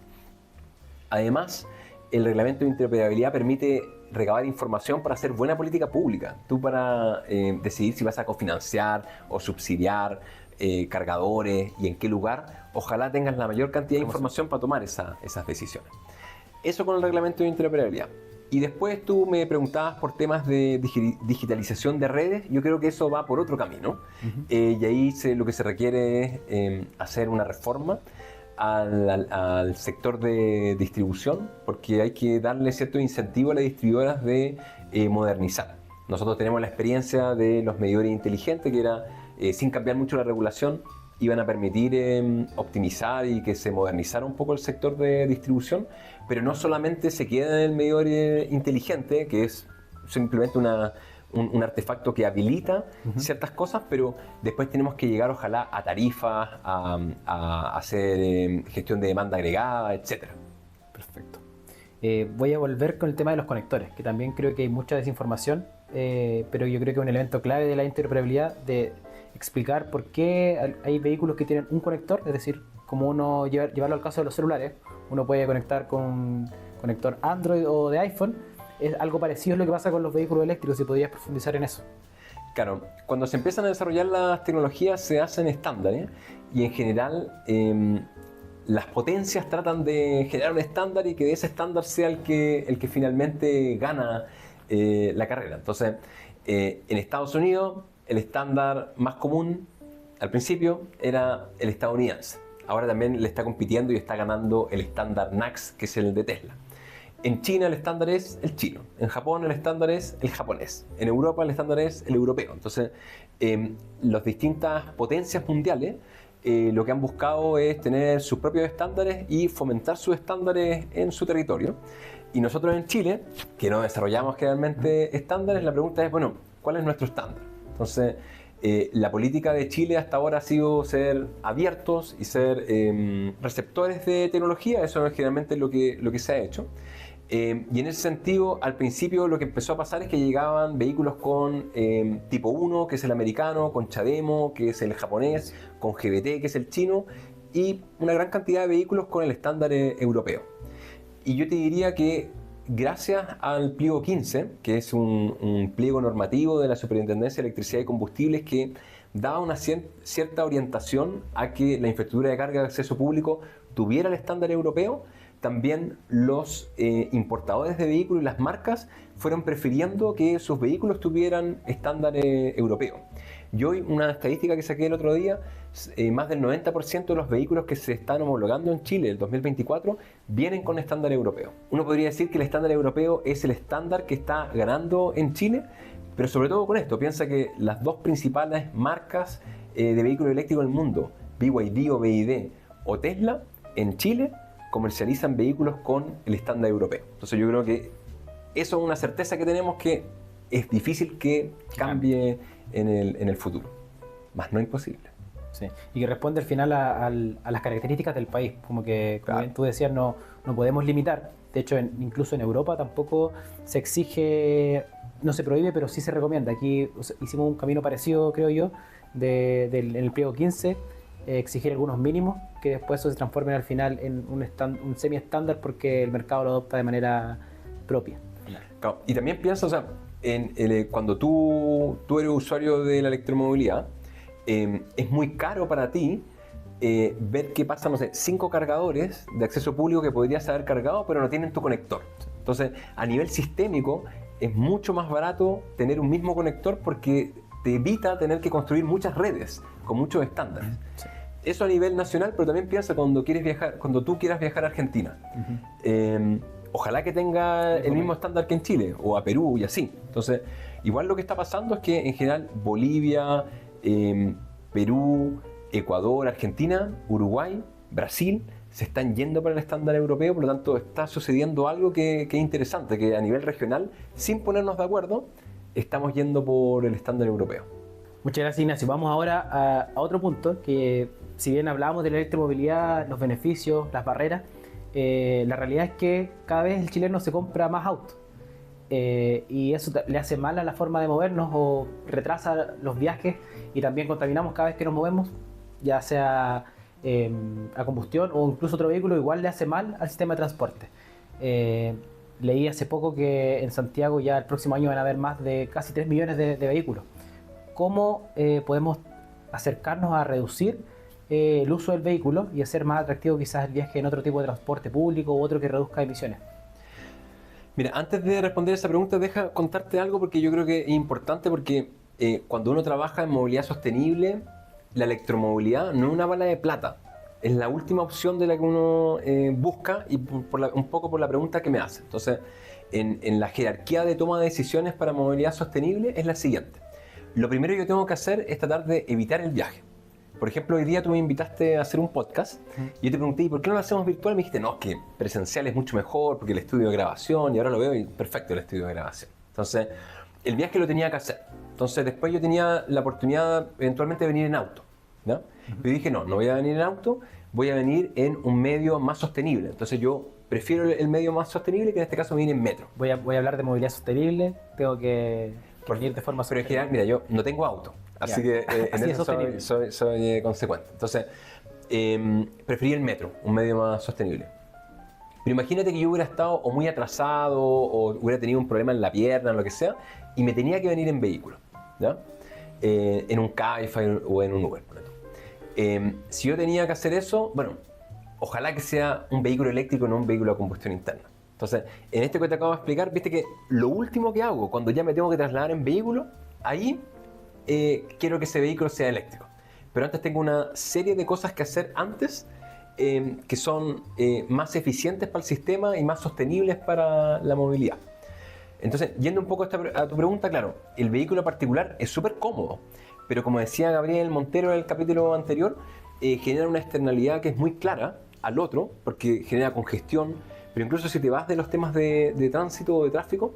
Speaker 1: Además, el reglamento de interoperabilidad permite recabar información para hacer buena política pública. Tú para decidir si vas a cofinanciar o subsidiar cargadores y en qué lugar, ojalá tengas la mayor cantidad de información para tomar esas decisiones. Eso con el reglamento de interoperabilidad. Y después tú me preguntabas por temas de digitalización de redes. Yo creo que eso va por otro camino. Y ahí lo que se requiere es hacer una reforma al sector de distribución, porque hay que darle cierto incentivo a las distribuidoras de modernizar. Nosotros tenemos la experiencia de los medidores inteligentes, que era, sin cambiar mucho la regulación, iban a permitir optimizar y que se modernizara un poco el sector de distribución, pero no solamente se queda en el medidor inteligente, que es simplemente un artefacto que habilita ciertas cosas, pero después tenemos que llegar ojalá a tarifas, a hacer gestión de demanda agregada, etc.
Speaker 2: Perfecto. Voy a volver con el tema de los conectores, que también creo que hay mucha desinformación, pero yo creo que es un elemento clave de la interoperabilidad de explicar por qué hay vehículos que tienen un conector, es decir, como uno llevarlo al caso de los celulares, uno puede conectar con conector Android o de iPhone. Es algo parecido a lo que pasa con los vehículos eléctricos, si podrías profundizar en eso.
Speaker 1: Claro, cuando se empiezan a desarrollar las tecnologías se hacen estándares y en general las potencias tratan de generar un estándar y que de ese estándar sea el que finalmente gana la carrera. Entonces, en Estados Unidos el estándar más común al principio era el estadounidense. Ahora también le está compitiendo y está ganando el estándar NACS, que es el de Tesla. En China el estándar es el chino, en Japón el estándar es el japonés, en Europa el estándar es el europeo. Entonces, las distintas potencias mundiales lo que han buscado es tener sus propios estándares y fomentar sus estándares en su territorio. Y nosotros en Chile, que no desarrollamos generalmente estándares, la pregunta es, bueno, ¿cuál es nuestro estándar? Entonces, la política de Chile hasta ahora ha sido ser abiertos y ser receptores de tecnología. Eso es generalmente lo que se ha hecho. Y en ese sentido, al principio lo que empezó a pasar es que llegaban vehículos con tipo 1, que es el americano, con CHAdeMO, que es el japonés, con GBT, que es el chino, y una gran cantidad de vehículos con el estándar europeo. Y yo te diría que gracias al pliego 15, que es un pliego normativo de la Superintendencia de Electricidad y Combustibles que daba una cierta orientación a que la infraestructura de carga de acceso público tuviera el estándar europeo, también los importadores de vehículos y las marcas fueron prefiriendo que sus vehículos tuvieran estándares europeos. Y hoy, una estadística que saqué el otro día, más del 90% de los vehículos que se están homologando en Chile el 2024 vienen con estándar europeo. Uno podría decir que el estándar europeo es el estándar que está ganando en Chile, pero sobre todo con esto, piensa que las dos principales marcas de vehículos eléctricos del mundo, BYD o BYD o Tesla, en Chile comercializan vehículos con el estándar europeo. Entonces yo creo que eso es una certeza que tenemos, que es difícil que cambie en el futuro, más no imposible.
Speaker 2: Sí. Y que responde al final a las características del país, como
Speaker 1: Claro.
Speaker 2: bien tú decías, no podemos limitar. De hecho, incluso en Europa tampoco se exige, no se prohíbe, pero sí se recomienda. Aquí hicimos un camino parecido, creo yo, en el pliego 15, exigir algunos mínimos que después eso se transformen al final en un semi-estándar porque el mercado lo adopta de manera propia.
Speaker 1: Claro. Y también piensa, o sea, cuando tú eres usuario de la electromovilidad, es muy caro para ti ver que pasan, no sé, 5 cargadores de acceso público que podrías haber cargado, pero no tienen tu conector. Entonces, a nivel sistémico, es mucho más barato tener un mismo conector porque te evita tener que construir muchas redes con muchos estándares. Sí. Eso a nivel nacional, pero también piensa cuando tú quieras viajar a Argentina. Ojalá que tenga el mismo estándar que en Chile, o a Perú y así. Entonces, igual lo que está pasando es que en general Bolivia, Perú, Ecuador, Argentina, Uruguay, Brasil se están yendo para el estándar europeo, por lo tanto está sucediendo algo que es interesante, que a nivel regional, sin ponernos de acuerdo, estamos yendo por el estándar europeo.
Speaker 2: Muchas gracias, Ignacio. Vamos ahora a otro punto, que si bien hablábamos de la electromovilidad, los beneficios, las barreras, la realidad es que cada vez el chileno se compra más autos. Y eso le hace mal a la forma de movernos o retrasa los viajes y también contaminamos cada vez que nos movemos, ya sea a combustión o incluso otro vehículo, igual le hace mal al sistema de transporte. Leí hace poco que en Santiago ya el próximo año van a haber más de casi 3 millones de vehículos. ¿Cómo podemos acercarnos a reducir el uso del vehículo y hacer más atractivo quizás el viaje en otro tipo de transporte público u otro que reduzca emisiones?
Speaker 1: Mira, antes de responder esa pregunta, deja contarte algo porque yo creo que es importante, porque cuando uno trabaja en movilidad sostenible, la electromovilidad no es una bala de plata. Es la última opción de la que uno busca, y un poco por la pregunta que me hace. Entonces, en la jerarquía de toma de decisiones para movilidad sostenible es la siguiente. Lo primero que yo tengo que hacer es tratar de evitar el viaje. Por ejemplo, hoy día tú me invitaste a hacer un podcast y yo te pregunté, ¿y por qué no lo hacemos virtual? Me dijiste, no, es que presencial es mucho mejor porque el estudio de grabación, y ahora lo veo y perfecto el estudio de grabación. Entonces, el viaje lo tenía que hacer. Entonces, después yo tenía la oportunidad eventualmente de venir en auto, ¿no? Pero dije, no voy a venir en auto, voy a venir en un medio más sostenible. Entonces, yo prefiero el medio más sostenible, que en este caso viene en metro.
Speaker 2: Voy a hablar de movilidad sostenible, tengo que venir de forma sostenible.
Speaker 1: Pero es que, mira, yo no tengo auto. Así que en eso soy consecuente. Entonces, preferí el metro, un medio más sostenible. Pero imagínate que yo hubiera estado o muy atrasado o hubiera tenido un problema en la pierna, o lo que sea, y me tenía que venir en vehículo, ¿ya? En un Cabify o en un Uber. Si yo tenía que hacer eso, bueno, ojalá que sea un vehículo eléctrico, no un vehículo a combustión interna. Entonces, en esto que te acabo de explicar, viste que lo último que hago cuando ya me tengo que trasladar en vehículo, ahí quiero que ese vehículo sea eléctrico. Pero antes tengo una serie de cosas que hacer antes que son más eficientes para el sistema y más sostenibles para la movilidad. Entonces, yendo un poco a tu pregunta, claro, el vehículo particular es súper cómodo, pero como decía Gabriel Montero en el capítulo anterior, genera una externalidad que es muy clara al otro, porque genera congestión, pero incluso si te vas de los temas de tránsito o de tráfico,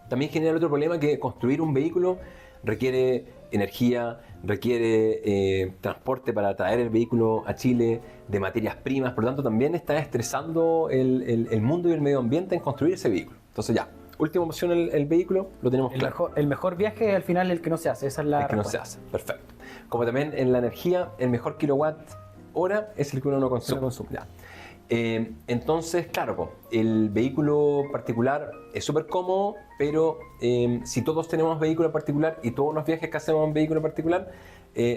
Speaker 1: también genera el otro problema que construir un vehículo requiere energía, requiere transporte para traer el vehículo a Chile, de materias primas, por lo tanto también está estresando el mundo y el medio ambiente en construir ese vehículo. Entonces ya, última opción, el vehículo, lo tenemos claro.
Speaker 2: El mejor viaje es al final el que no se hace, esa es la
Speaker 1: respuesta. El que no se hace, perfecto. Como también en la energía, el mejor kilowatt hora es el que uno no consume. Ya. Entonces, claro, el vehículo particular es súper cómodo, pero si todos tenemos vehículo particular y todos los viajes que hacemos en vehículo particular,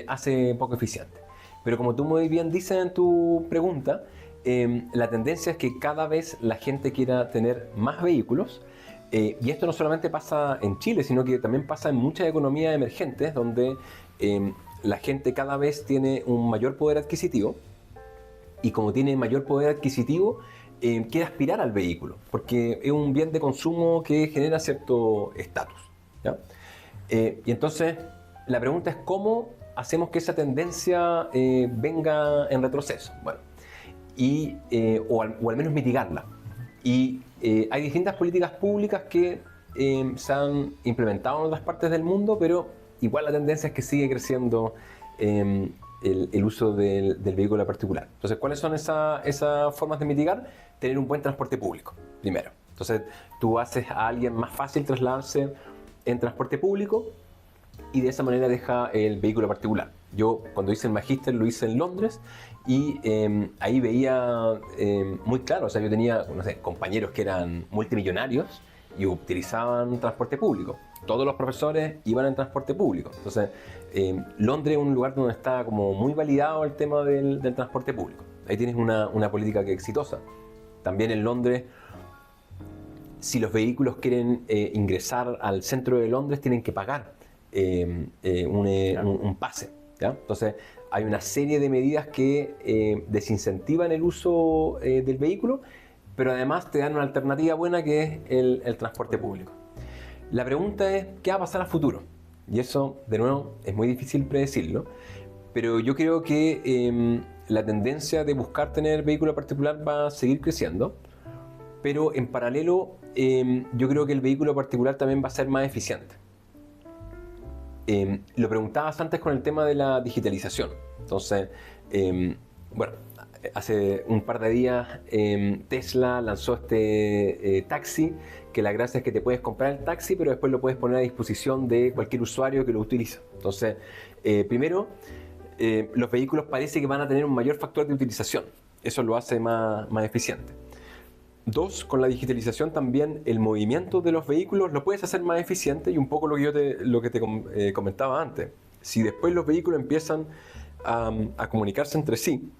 Speaker 1: hace poco eficiente. Pero como tú muy bien dices en tu pregunta, la tendencia es que cada vez la gente quiera tener más vehículos, y esto no solamente pasa en Chile, sino que también pasa en muchas economías emergentes, donde la gente cada vez tiene un mayor poder adquisitivo, y como tiene mayor poder adquisitivo, quiere aspirar al vehículo, porque es un bien de consumo que genera cierto estatus, ¿ya? Y entonces la pregunta es cómo hacemos que esa tendencia venga en retroceso, bueno, o al menos mitigarla. Y hay distintas políticas públicas que se han implementado en otras partes del mundo, pero igual la tendencia es que sigue creciendo el uso del vehículo particular. Entonces, ¿cuáles son esas formas de mitigar? Tener un buen transporte público, primero. Entonces, tú haces a alguien más fácil trasladarse en transporte público y de esa manera deja el vehículo particular. Yo, cuando hice el magíster, lo hice en Londres y ahí veía muy claro, o sea, yo tenía, no sé, compañeros que eran multimillonarios y utilizaban transporte público. Todos los profesores iban en transporte público. Entonces, Londres es un lugar donde está como muy validado el tema del transporte público. Ahí tienes una política que es exitosa. También en Londres, si los vehículos quieren ingresar al centro de Londres, tienen que pagar un pase, ¿ya? Entonces, hay una serie de medidas que desincentivan el uso del vehículo, pero además te dan una alternativa buena que es el transporte público. La pregunta es, ¿qué va a pasar a futuro? Y eso, de nuevo, es muy difícil predecirlo, pero yo creo que la tendencia de buscar tener vehículo particular va a seguir creciendo, pero en paralelo yo creo que el vehículo particular también va a ser más eficiente. Lo preguntabas antes con el tema de la digitalización. Entonces, bueno, hace un par de días Tesla lanzó este taxi, que la gracia es que te puedes comprar el taxi, pero después lo puedes poner a disposición de cualquier usuario que lo utiliza. Entonces, primero, los vehículos parece que van a tener un mayor factor de utilización. Eso lo hace más eficiente. Dos, con la digitalización también el movimiento de los vehículos lo puedes hacer más eficiente, y un poco lo que te comentaba antes. Si después los vehículos empiezan a comunicarse entre sí,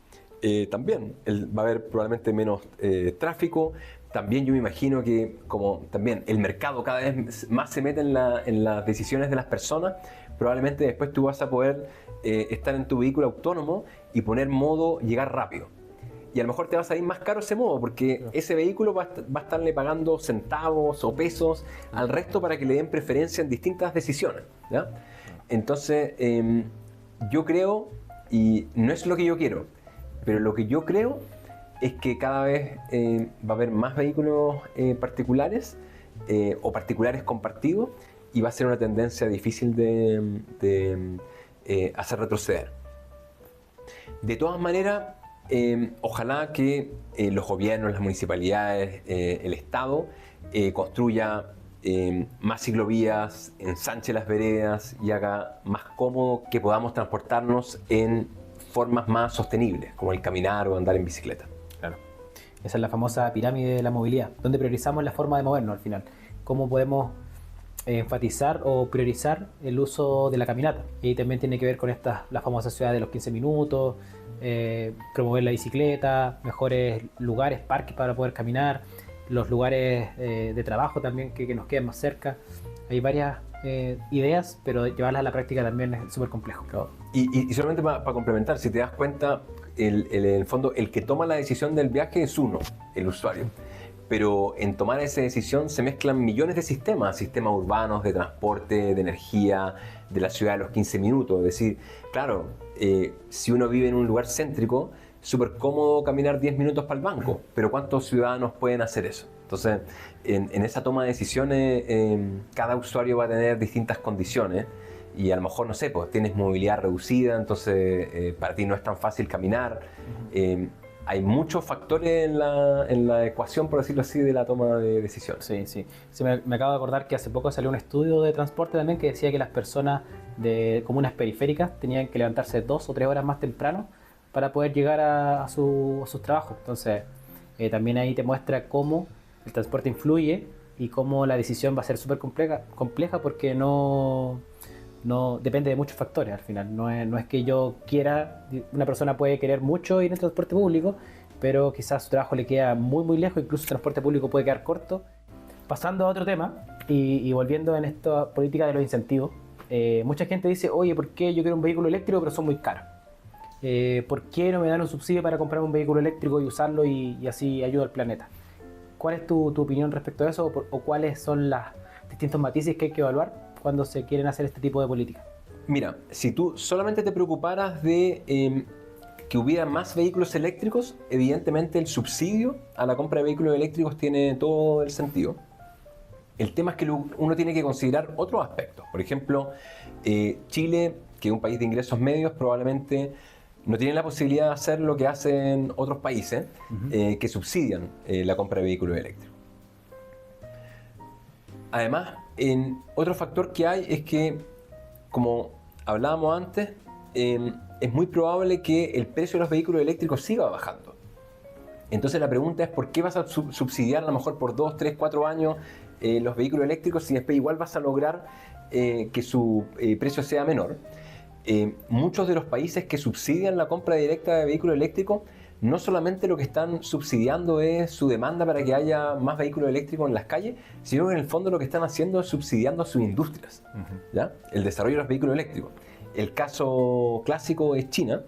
Speaker 1: también va a haber probablemente menos tráfico. También yo me imagino que como también el mercado cada vez más se mete en las decisiones de las personas, probablemente después tú vas a poder estar en tu vehículo autónomo y poner modo llegar rápido. Y a lo mejor te va a salir más caro ese modo, porque ese vehículo va a estarle pagando centavos o pesos al resto para que le den preferencia en distintas decisiones, ¿ya? Entonces, yo creo, y no es lo que yo quiero, pero lo que yo creo es que cada vez va a haber más vehículos particulares o particulares compartidos, y va a ser una tendencia difícil de hacer retroceder. De todas maneras, ojalá que los gobiernos, las municipalidades, el Estado construya más ciclovías, ensanche las veredas y haga más cómodo que podamos transportarnos en formas más sostenibles, como el caminar o andar en bicicleta.
Speaker 2: Claro. Esa es la famosa pirámide de la movilidad, donde priorizamos la forma de movernos al final. Cómo podemos enfatizar o priorizar el uso de la caminata. Y también tiene que ver con la famosa ciudad de los 15 minutos, promover la bicicleta, mejores lugares, parques para poder caminar, los lugares de trabajo también que nos queden más cerca. Hay varias ideas, pero llevarlas a la práctica también es súper complejo.
Speaker 1: Y solamente para complementar, si te das cuenta, en el fondo, el que toma la decisión del viaje es uno, el usuario. Pero en tomar esa decisión se mezclan millones de sistemas urbanos, de transporte, de energía, de la ciudad de los 15 minutos. Es decir, claro, si uno vive en un lugar céntrico, es súper cómodo caminar 10 minutos para el banco, pero ¿cuántos ciudadanos pueden hacer eso? Entonces, en esa toma de decisiones, cada usuario va a tener distintas condiciones y a lo mejor, no sé, pues tienes movilidad reducida, entonces para ti no es tan fácil caminar. Hay muchos factores en la ecuación, por decirlo así, de la toma de decisiones.
Speaker 2: Sí. Me acabo de acordar que hace poco salió un estudio de transporte también que decía que las personas de comunas periféricas tenían que levantarse 2 o 3 horas más temprano para poder llegar a sus trabajos. Entonces, también ahí te muestra cómo el transporte influye y cómo la decisión va a ser súper compleja porque no depende de muchos factores al final. No es que yo quiera, una persona puede querer mucho ir en transporte público, pero quizás su trabajo le queda muy muy lejos, incluso el transporte público puede quedar corto. Pasando a otro tema y volviendo en esta política de los incentivos, mucha gente dice, oye, ¿por qué yo quiero un vehículo eléctrico pero son muy caros? ¿Por qué no me dan un subsidio para comprar un vehículo eléctrico y usarlo y así ayudo al planeta? ¿Cuál es tu opinión respecto a eso o cuáles son los distintos matices que hay que evaluar cuando se quieren hacer este tipo de políticas?
Speaker 1: Mira, si tú solamente te preocuparas de que hubiera más vehículos eléctricos, evidentemente el subsidio a la compra de vehículos eléctricos tiene todo el sentido. El tema es que uno tiene que considerar otros aspectos. Por ejemplo, Chile, que es un país de ingresos medios, probablemente no tiene la posibilidad de hacer lo que hacen otros países que subsidian la compra de vehículos eléctricos. Además, otro factor que hay es que, como hablábamos antes, es muy probable que el precio de los vehículos eléctricos siga bajando. Entonces la pregunta es, ¿por qué vas a subsidiar a lo mejor por 2, 3, 4 años los vehículos eléctricos si después igual vas a lograr que su precio sea menor? Muchos de los países que subsidian la compra directa de vehículos eléctricos no solamente lo que están subsidiando es su demanda para que haya más vehículos eléctricos en las calles, sino que en el fondo lo que están haciendo es subsidiando a sus industrias, ¿ya? El desarrollo de los vehículos eléctricos. El caso clásico es China.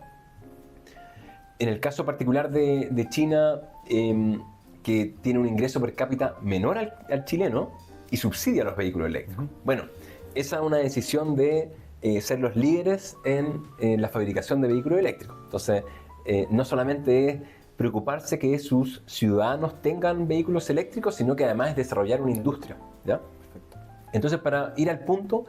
Speaker 1: En el caso particular de China, que tiene un ingreso per cápita menor al chileno y subsidia los vehículos eléctricos. Bueno, esa es una decisión de ser los líderes en la fabricación de vehículos eléctricos. Entonces, no solamente es preocuparse que sus ciudadanos tengan vehículos eléctricos, sino que además es desarrollar una industria, ¿ya? Perfecto. Entonces, para ir al punto,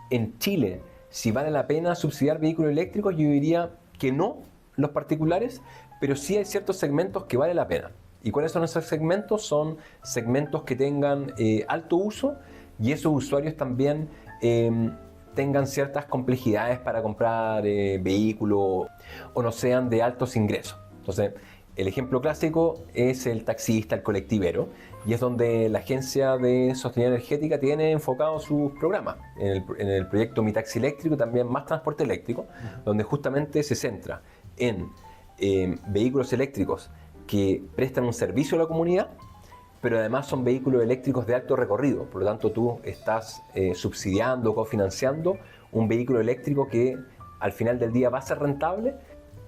Speaker 1: en Chile, si vale la pena subsidiar vehículos eléctricos, yo diría que no, los particulares, pero sí hay ciertos segmentos que vale la pena. ¿Y cuáles son esos segmentos? Son segmentos que tengan alto uso y esos usuarios también tengan ciertas complejidades para comprar vehículos o no sean de altos ingresos. Entonces, el ejemplo clásico es el taxista, el colectivero, y es donde la Agencia de Sostenibilidad Energética tiene enfocado sus programas. En el proyecto Mi Taxi Eléctrico, también Más Transporte Eléctrico, donde justamente se centra en vehículos eléctricos que prestan un servicio a la comunidad, pero además son vehículos eléctricos de alto recorrido. Por lo tanto, tú estás subsidiando, cofinanciando un vehículo eléctrico que al final del día va a ser rentable,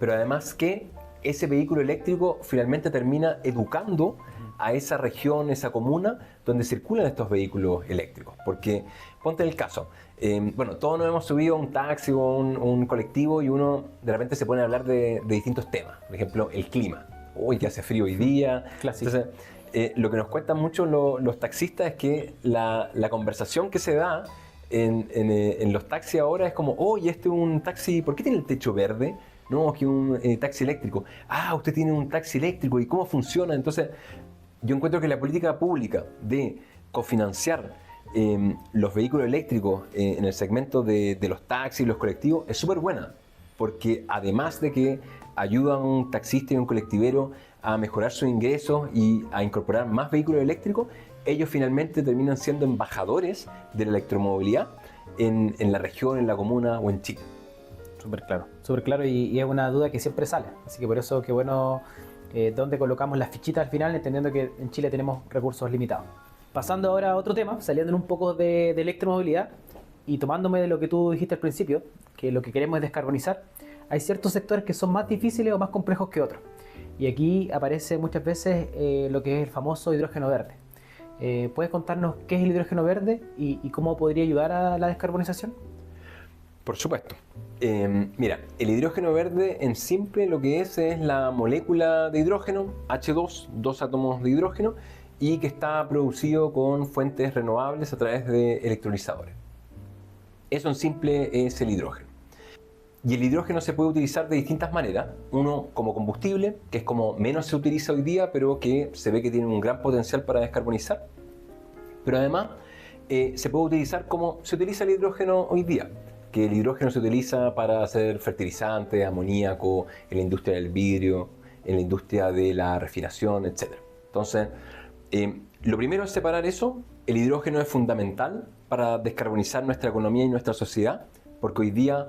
Speaker 1: pero además que ese vehículo eléctrico finalmente termina educando a esa región, esa comuna donde circulan estos vehículos eléctricos. Porque, ponte el caso, bueno, todos nos hemos subido a un taxi o un colectivo y uno de repente se pone a hablar de distintos temas. Por ejemplo, el clima. Uy, que hace frío hoy día.
Speaker 2: Clásico.
Speaker 1: Entonces, lo que nos cuentan mucho los taxistas es que la conversación que se da en los taxis ahora es como, oye, este es un taxi, ¿por qué tiene el techo verde? No, es que un taxi eléctrico. Ah, usted tiene un taxi eléctrico, ¿y cómo funciona? Entonces, yo encuentro que la política pública de cofinanciar los vehículos eléctricos en el segmento de los taxis y los colectivos es súper buena. porque además de que ayuda a un taxista y un colectivero a mejorar sus ingresos y a incorporar más vehículos eléctricos, ellos finalmente terminan siendo embajadores de la electromovilidad en la región, en la comuna o en Chile.
Speaker 2: Súper claro y es una duda que siempre sale, así que por eso qué bueno dónde colocamos las fichitas al final, entendiendo que en Chile tenemos recursos limitados. Pasando ahora a otro tema, saliendo un poco de electromovilidad y tomándome de lo que tú dijiste al principio, que lo que queremos es descarbonizar, hay ciertos sectores que son más difíciles o más complejos que otros. Y aquí aparece muchas veces lo que es el famoso hidrógeno verde. ¿Puedes contarnos qué es el hidrógeno verde y cómo podría ayudar a la descarbonización?
Speaker 1: Por supuesto. Mira, el hidrógeno verde en simple lo que es la molécula de hidrógeno, H2, dos átomos de hidrógeno, y que está producido con fuentes renovables a través de electrolizadores. Eso en simple es el hidrógeno. Y el hidrógeno se puede utilizar de distintas maneras. Uno como combustible, que es como menos se utiliza hoy día, pero que se ve que tiene un gran potencial para descarbonizar. Pero además se puede utilizar como se utiliza el hidrógeno hoy día, que el hidrógeno se utiliza para hacer fertilizantes, amoníaco, en la industria del vidrio, en la industria de la refinación, etc. Entonces, lo primero es separar eso. El hidrógeno es fundamental para descarbonizar nuestra economía y nuestra sociedad, porque hoy día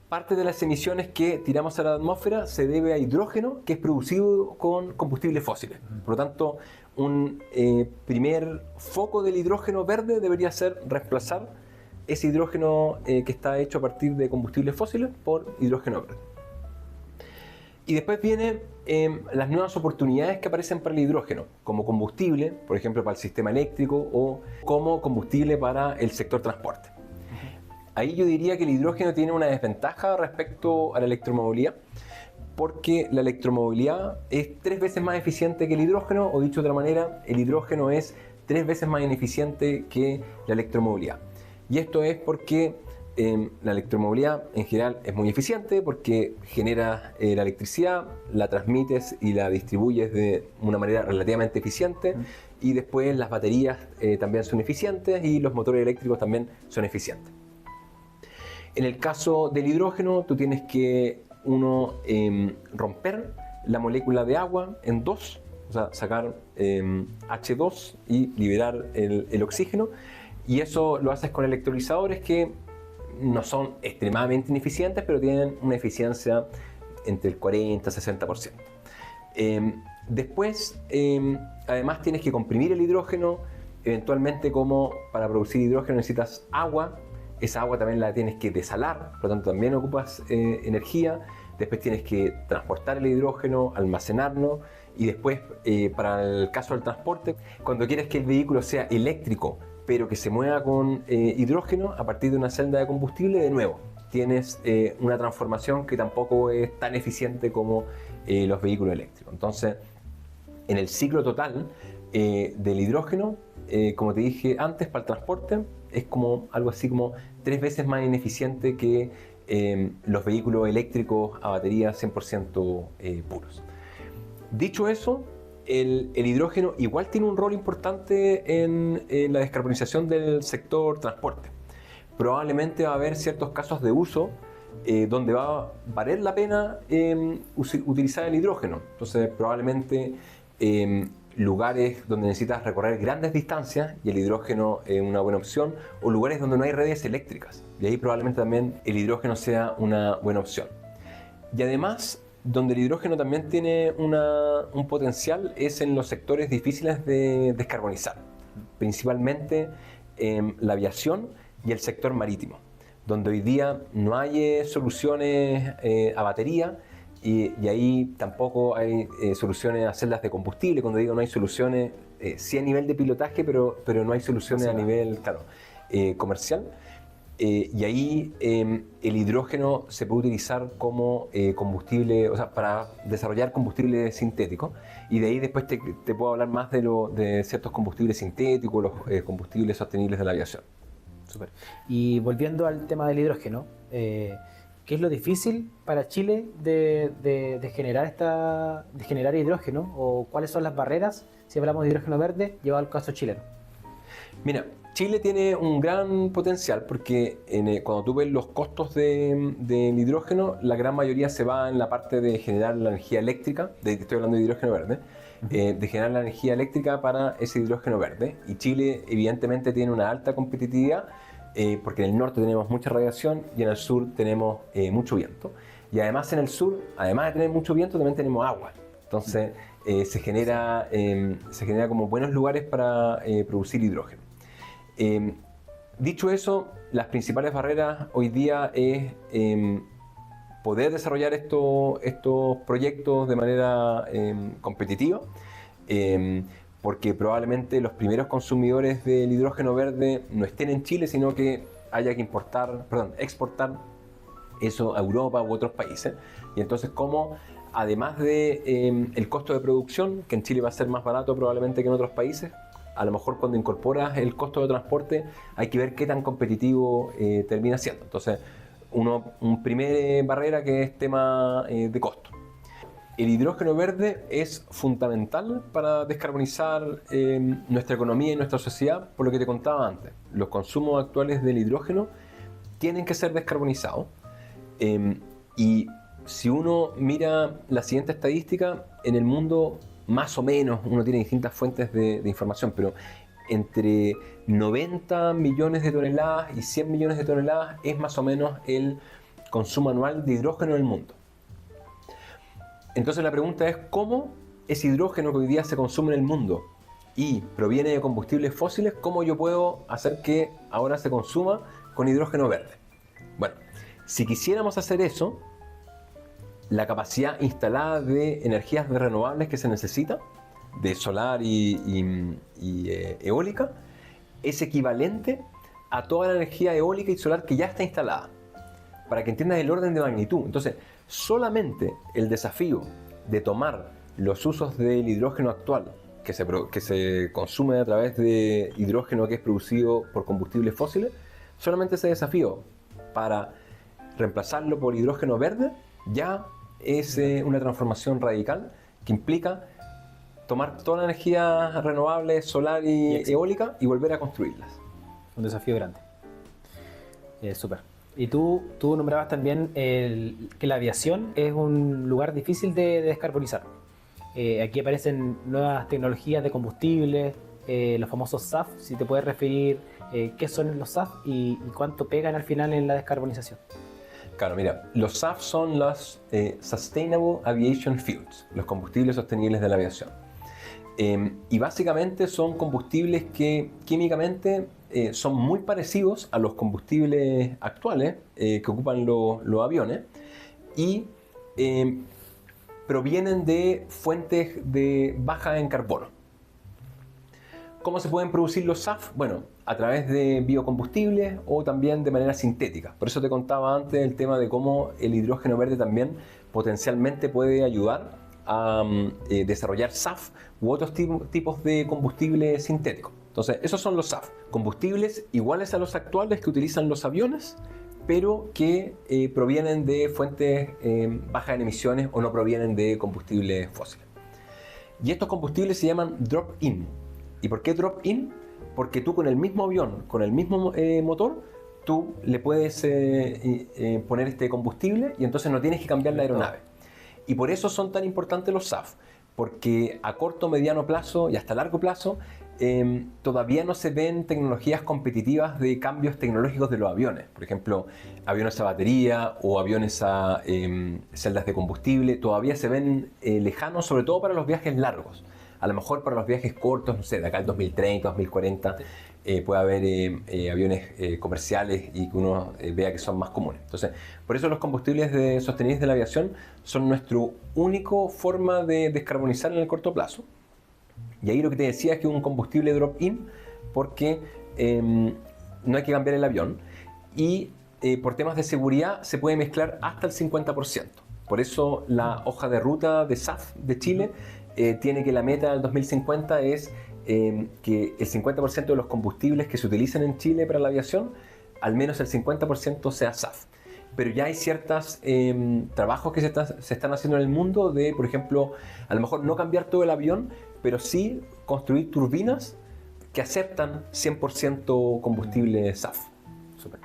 Speaker 1: parte de las emisiones que tiramos a la atmósfera se debe a hidrógeno que es producido con combustibles fósiles. Por lo tanto, un primer foco del hidrógeno verde debería ser reemplazar ese hidrógeno que está hecho a partir de combustibles fósiles por hidrógeno verde. Y después vienen las nuevas oportunidades que aparecen para el hidrógeno, como combustible, por ejemplo, para el sistema eléctrico o como combustible para el sector transporte. Ahí yo diría que el hidrógeno tiene una desventaja respecto a la electromovilidad, porque la electromovilidad es 3 veces más eficiente que el hidrógeno, o dicho de otra manera, el hidrógeno es 3 veces más ineficiente que la electromovilidad. Y esto es porque la electromovilidad en general es muy eficiente, porque genera la electricidad, la transmites y la distribuyes de una manera relativamente eficiente, y después las baterías también son eficientes y los motores eléctricos también son eficientes. En el caso del hidrógeno, tú tienes que, romper la molécula de agua en dos, o sea, sacar H2 y liberar el oxígeno, y eso lo haces con electrolizadores que no son extremadamente ineficientes, pero tienen una eficiencia entre el 40 y 60%. Después, además tienes que comprimir el hidrógeno, eventualmente como para producir hidrógeno necesitas agua. Esa agua también la tienes que desalar, por lo tanto también ocupas energía. Después tienes que transportar el hidrógeno, almacenarlo, y después para el caso del transporte, cuando quieres que el vehículo sea eléctrico pero que se mueva con hidrógeno a partir de una celda de combustible, de nuevo tienes una transformación que tampoco es tan eficiente como los vehículos eléctricos. Entonces, en el ciclo total del hidrógeno, como te dije antes, para el transporte es como algo así como 3 veces más ineficiente que los vehículos eléctricos a batería 100% puros. Dicho eso, el hidrógeno igual tiene un rol importante en la descarbonización del sector transporte. Probablemente va a haber ciertos casos de uso donde va a valer la pena utilizar el hidrógeno. Entonces, probablemente lugares donde necesitas recorrer grandes distancias y el hidrógeno es una buena opción, o lugares donde no hay redes eléctricas, y ahí probablemente también el hidrógeno sea una buena opción. Y además, donde el hidrógeno también tiene un potencial es en los sectores difíciles de descarbonizar, principalmente la aviación y el sector marítimo, donde hoy día no hay soluciones a batería, y ahí tampoco hay soluciones a celdas de combustible. Cuando digo no hay soluciones, sí a nivel de pilotaje, pero no hay soluciones a nivel, claro, comercial. Y ahí el hidrógeno se puede utilizar como combustible, o sea, para desarrollar combustible sintético, y de ahí después te puedo hablar más de ciertos combustibles sintéticos, los combustibles sostenibles de la aviación.
Speaker 2: Súper. Y volviendo al tema del hidrógeno, ¿qué es lo difícil para Chile de generar hidrógeno? ¿O cuáles son las barreras si hablamos de hidrógeno verde llevado al caso chileno?
Speaker 1: Mira, Chile tiene un gran potencial porque cuando tú ves los costos del hidrógeno, la gran mayoría se va en la parte de generar la energía eléctrica, estoy hablando de hidrógeno verde, de generar la energía eléctrica para ese hidrógeno verde. Y Chile evidentemente tiene una alta competitividad porque en el norte tenemos mucha radiación y en el sur tenemos mucho viento. Y además en el sur, además de tener mucho viento, también tenemos agua. Entonces se genera como buenos lugares para producir hidrógeno. Dicho eso, las principales barreras hoy día es poder desarrollar estos proyectos de manera competitiva, porque probablemente los primeros consumidores del hidrógeno verde no estén en Chile, sino que haya que exportar eso a Europa u otros países. Y entonces, como además de el costo de producción, que en Chile va a ser más barato probablemente que en otros países, a lo mejor cuando incorporas el costo de transporte hay que ver qué tan competitivo termina siendo. Entonces, un primer barrera que es tema de costo. El hidrógeno verde es fundamental para descarbonizar nuestra economía y nuestra sociedad, por lo que te contaba antes. Los consumos actuales del hidrógeno tienen que ser descarbonizados. Y si uno mira la siguiente estadística, en el mundo más o menos, uno tiene distintas fuentes de información, pero entre 90 millones de toneladas y 100 millones de toneladas es más o menos el consumo anual de hidrógeno en el mundo. Entonces la pregunta es, ¿cómo ese hidrógeno que hoy día se consume en el mundo y proviene de combustibles fósiles, cómo yo puedo hacer que ahora se consuma con hidrógeno verde? Bueno, si quisiéramos hacer eso, la capacidad instalada de energías renovables que se necesita, de solar y eólica, es equivalente a toda la energía eólica y solar que ya está instalada, para que entiendas el orden de magnitud. Entonces, solamente el desafío de tomar los usos del hidrógeno actual, que se consume a través de hidrógeno que es producido por combustibles fósiles, solamente ese desafío para reemplazarlo por hidrógeno verde ya es una transformación radical que implica tomar toda la energía renovable, solar y eólica y volver a construirlas.
Speaker 2: Un desafío grande. Súper. Y tú nombrabas también que la aviación es un lugar difícil de descarbonizar. Aquí aparecen nuevas tecnologías de combustible, los famosos SAF, si te puedes referir qué son los SAF y cuánto pegan al final en la descarbonización.
Speaker 1: Claro, mira, los SAF son los Sustainable Aviation Fuels, los combustibles sostenibles de la aviación. Y básicamente son combustibles que químicamente son muy parecidos a los combustibles actuales que ocupan los aviones y provienen de fuentes bajas en carbono. ¿Cómo se pueden producir los SAF? Bueno, a través de biocombustibles o también de manera sintética. Por eso te contaba antes el tema de cómo el hidrógeno verde también potencialmente puede ayudar a desarrollar SAF u otros tipos de combustibles sintéticos. Entonces, esos son los SAF, combustibles iguales a los actuales que utilizan los aviones, pero que provienen de fuentes bajas en emisiones o no provienen de combustibles fósiles. Y estos combustibles se llaman drop-in. ¿Y por qué drop-in? Porque tú con el mismo avión, con el mismo motor, tú le puedes poner este combustible y entonces no tienes que cambiar la aeronave. Y por eso son tan importantes los SAF, porque a corto, mediano plazo y hasta largo plazo todavía no se ven tecnologías competitivas de cambios tecnológicos de los aviones. Por ejemplo, aviones a batería o aviones a celdas de combustible, todavía se ven lejanos, sobre todo para los viajes largos. A lo mejor para los viajes cortos, no sé, de acá al 2030, 2040, puede haber aviones comerciales y que uno vea que son más comunes. Entonces, por eso los combustibles sostenibles de la aviación son nuestra única forma de descarbonizar en el corto plazo. Y ahí lo que te decía es que es un combustible drop-in porque no hay que cambiar el avión y por temas de seguridad se puede mezclar hasta el 50%. Por eso la hoja de ruta de SAF de Chile tiene que la meta del 2050 es que el 50% de los combustibles que se utilizan en Chile para la aviación, al menos el 50% sea SAF. Pero ya hay ciertos trabajos que se están haciendo en el mundo de, por ejemplo, a lo mejor no cambiar todo el avión, pero sí construir turbinas que aceptan 100% combustible SAF.
Speaker 2: Súper.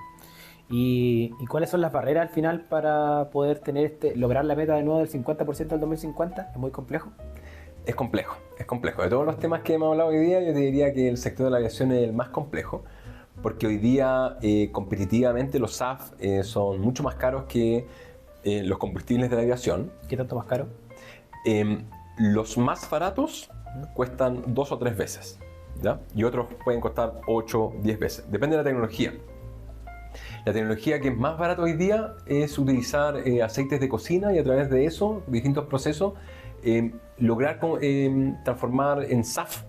Speaker 2: ¿Y cuáles son las barreras al final para poder lograr la meta de nuevo del 50% al 2050? ¿Es muy complejo?
Speaker 1: Es complejo, es complejo. De todos los temas que hemos hablado hoy día, yo te diría que el sector de la aviación es el más complejo, porque hoy día competitivamente los SAF son mucho más caros que los combustibles de la aviación.
Speaker 2: ¿Qué tanto más caro?
Speaker 1: Los más baratos cuestan 2 o 3 veces, ¿ya? Y otros pueden costar 8, 10 veces. Depende de la tecnología. La tecnología que es más barata hoy día es utilizar aceites de cocina y a través de eso, distintos procesos, lograr transformar en SAF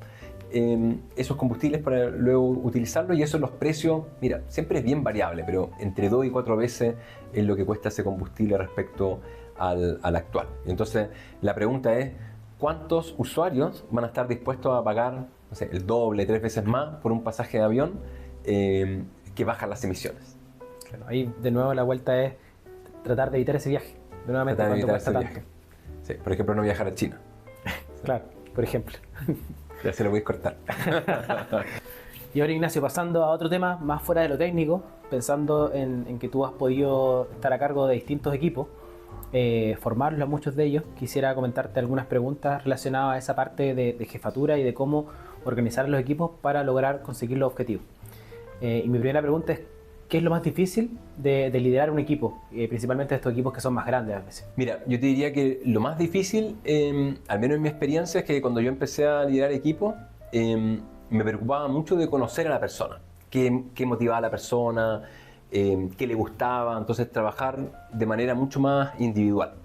Speaker 1: esos combustibles para luego utilizarlos, y eso los precios, mira, siempre es bien variable, pero entre 2 y 4 veces es lo que cuesta ese combustible respecto al actual. Entonces la pregunta es, ¿cuántos usuarios van a estar dispuestos a pagar, no sé, el doble, 3 veces más por un pasaje de avión que baja las emisiones?
Speaker 2: Claro, ahí de nuevo la vuelta es tratar de evitar ese viaje. De nuevamente, ¿cuánto cuesta tanto?
Speaker 1: Sí, por ejemplo, no viajar a China.
Speaker 2: Claro, por ejemplo.
Speaker 1: Ya se lo voy a cortar.
Speaker 2: Y ahora, Ignacio, pasando a otro tema más fuera de lo técnico, pensando en que tú has podido estar a cargo de distintos equipos, formarlos a muchos de ellos, quisiera comentarte algunas preguntas relacionadas a esa parte de jefatura y de cómo organizar los equipos para lograr conseguir los objetivos. Y mi primera pregunta es, ¿qué es lo más difícil de liderar un equipo? Principalmente estos equipos que son más grandes a veces.
Speaker 1: Mira, yo te diría que lo más difícil, al menos en mi experiencia, es que cuando yo empecé a liderar equipos, me preocupaba mucho de conocer a la persona. Qué motivaba a la persona, qué le gustaba. Entonces trabajar de manera mucho más individual.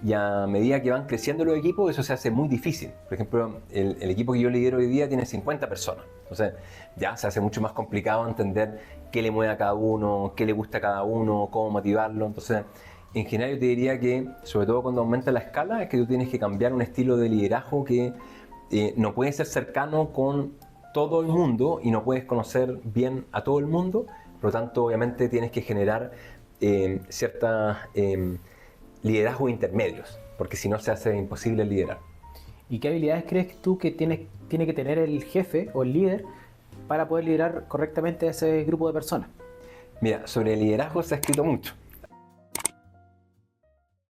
Speaker 1: Y a medida que van creciendo los equipos, eso se hace muy difícil. Por ejemplo, el equipo que yo lidero hoy día tiene 50 personas. Entonces ya se hace mucho más complicado entender qué le mueve a cada uno, qué le gusta a cada uno, cómo motivarlo. Entonces, en general yo te diría que, sobre todo cuando aumenta la escala, es que tú tienes que cambiar un estilo de liderazgo que no puede ser cercano con todo el mundo y no puedes conocer bien a todo el mundo. Por lo tanto, obviamente tienes que generar ciertos liderazgos intermedios, porque si no se hace imposible liderar.
Speaker 2: ¿Y qué habilidades crees tú que tiene que tener el jefe o el líder para poder liderar correctamente a ese grupo de personas?
Speaker 1: Mira, sobre el liderazgo se ha escrito mucho.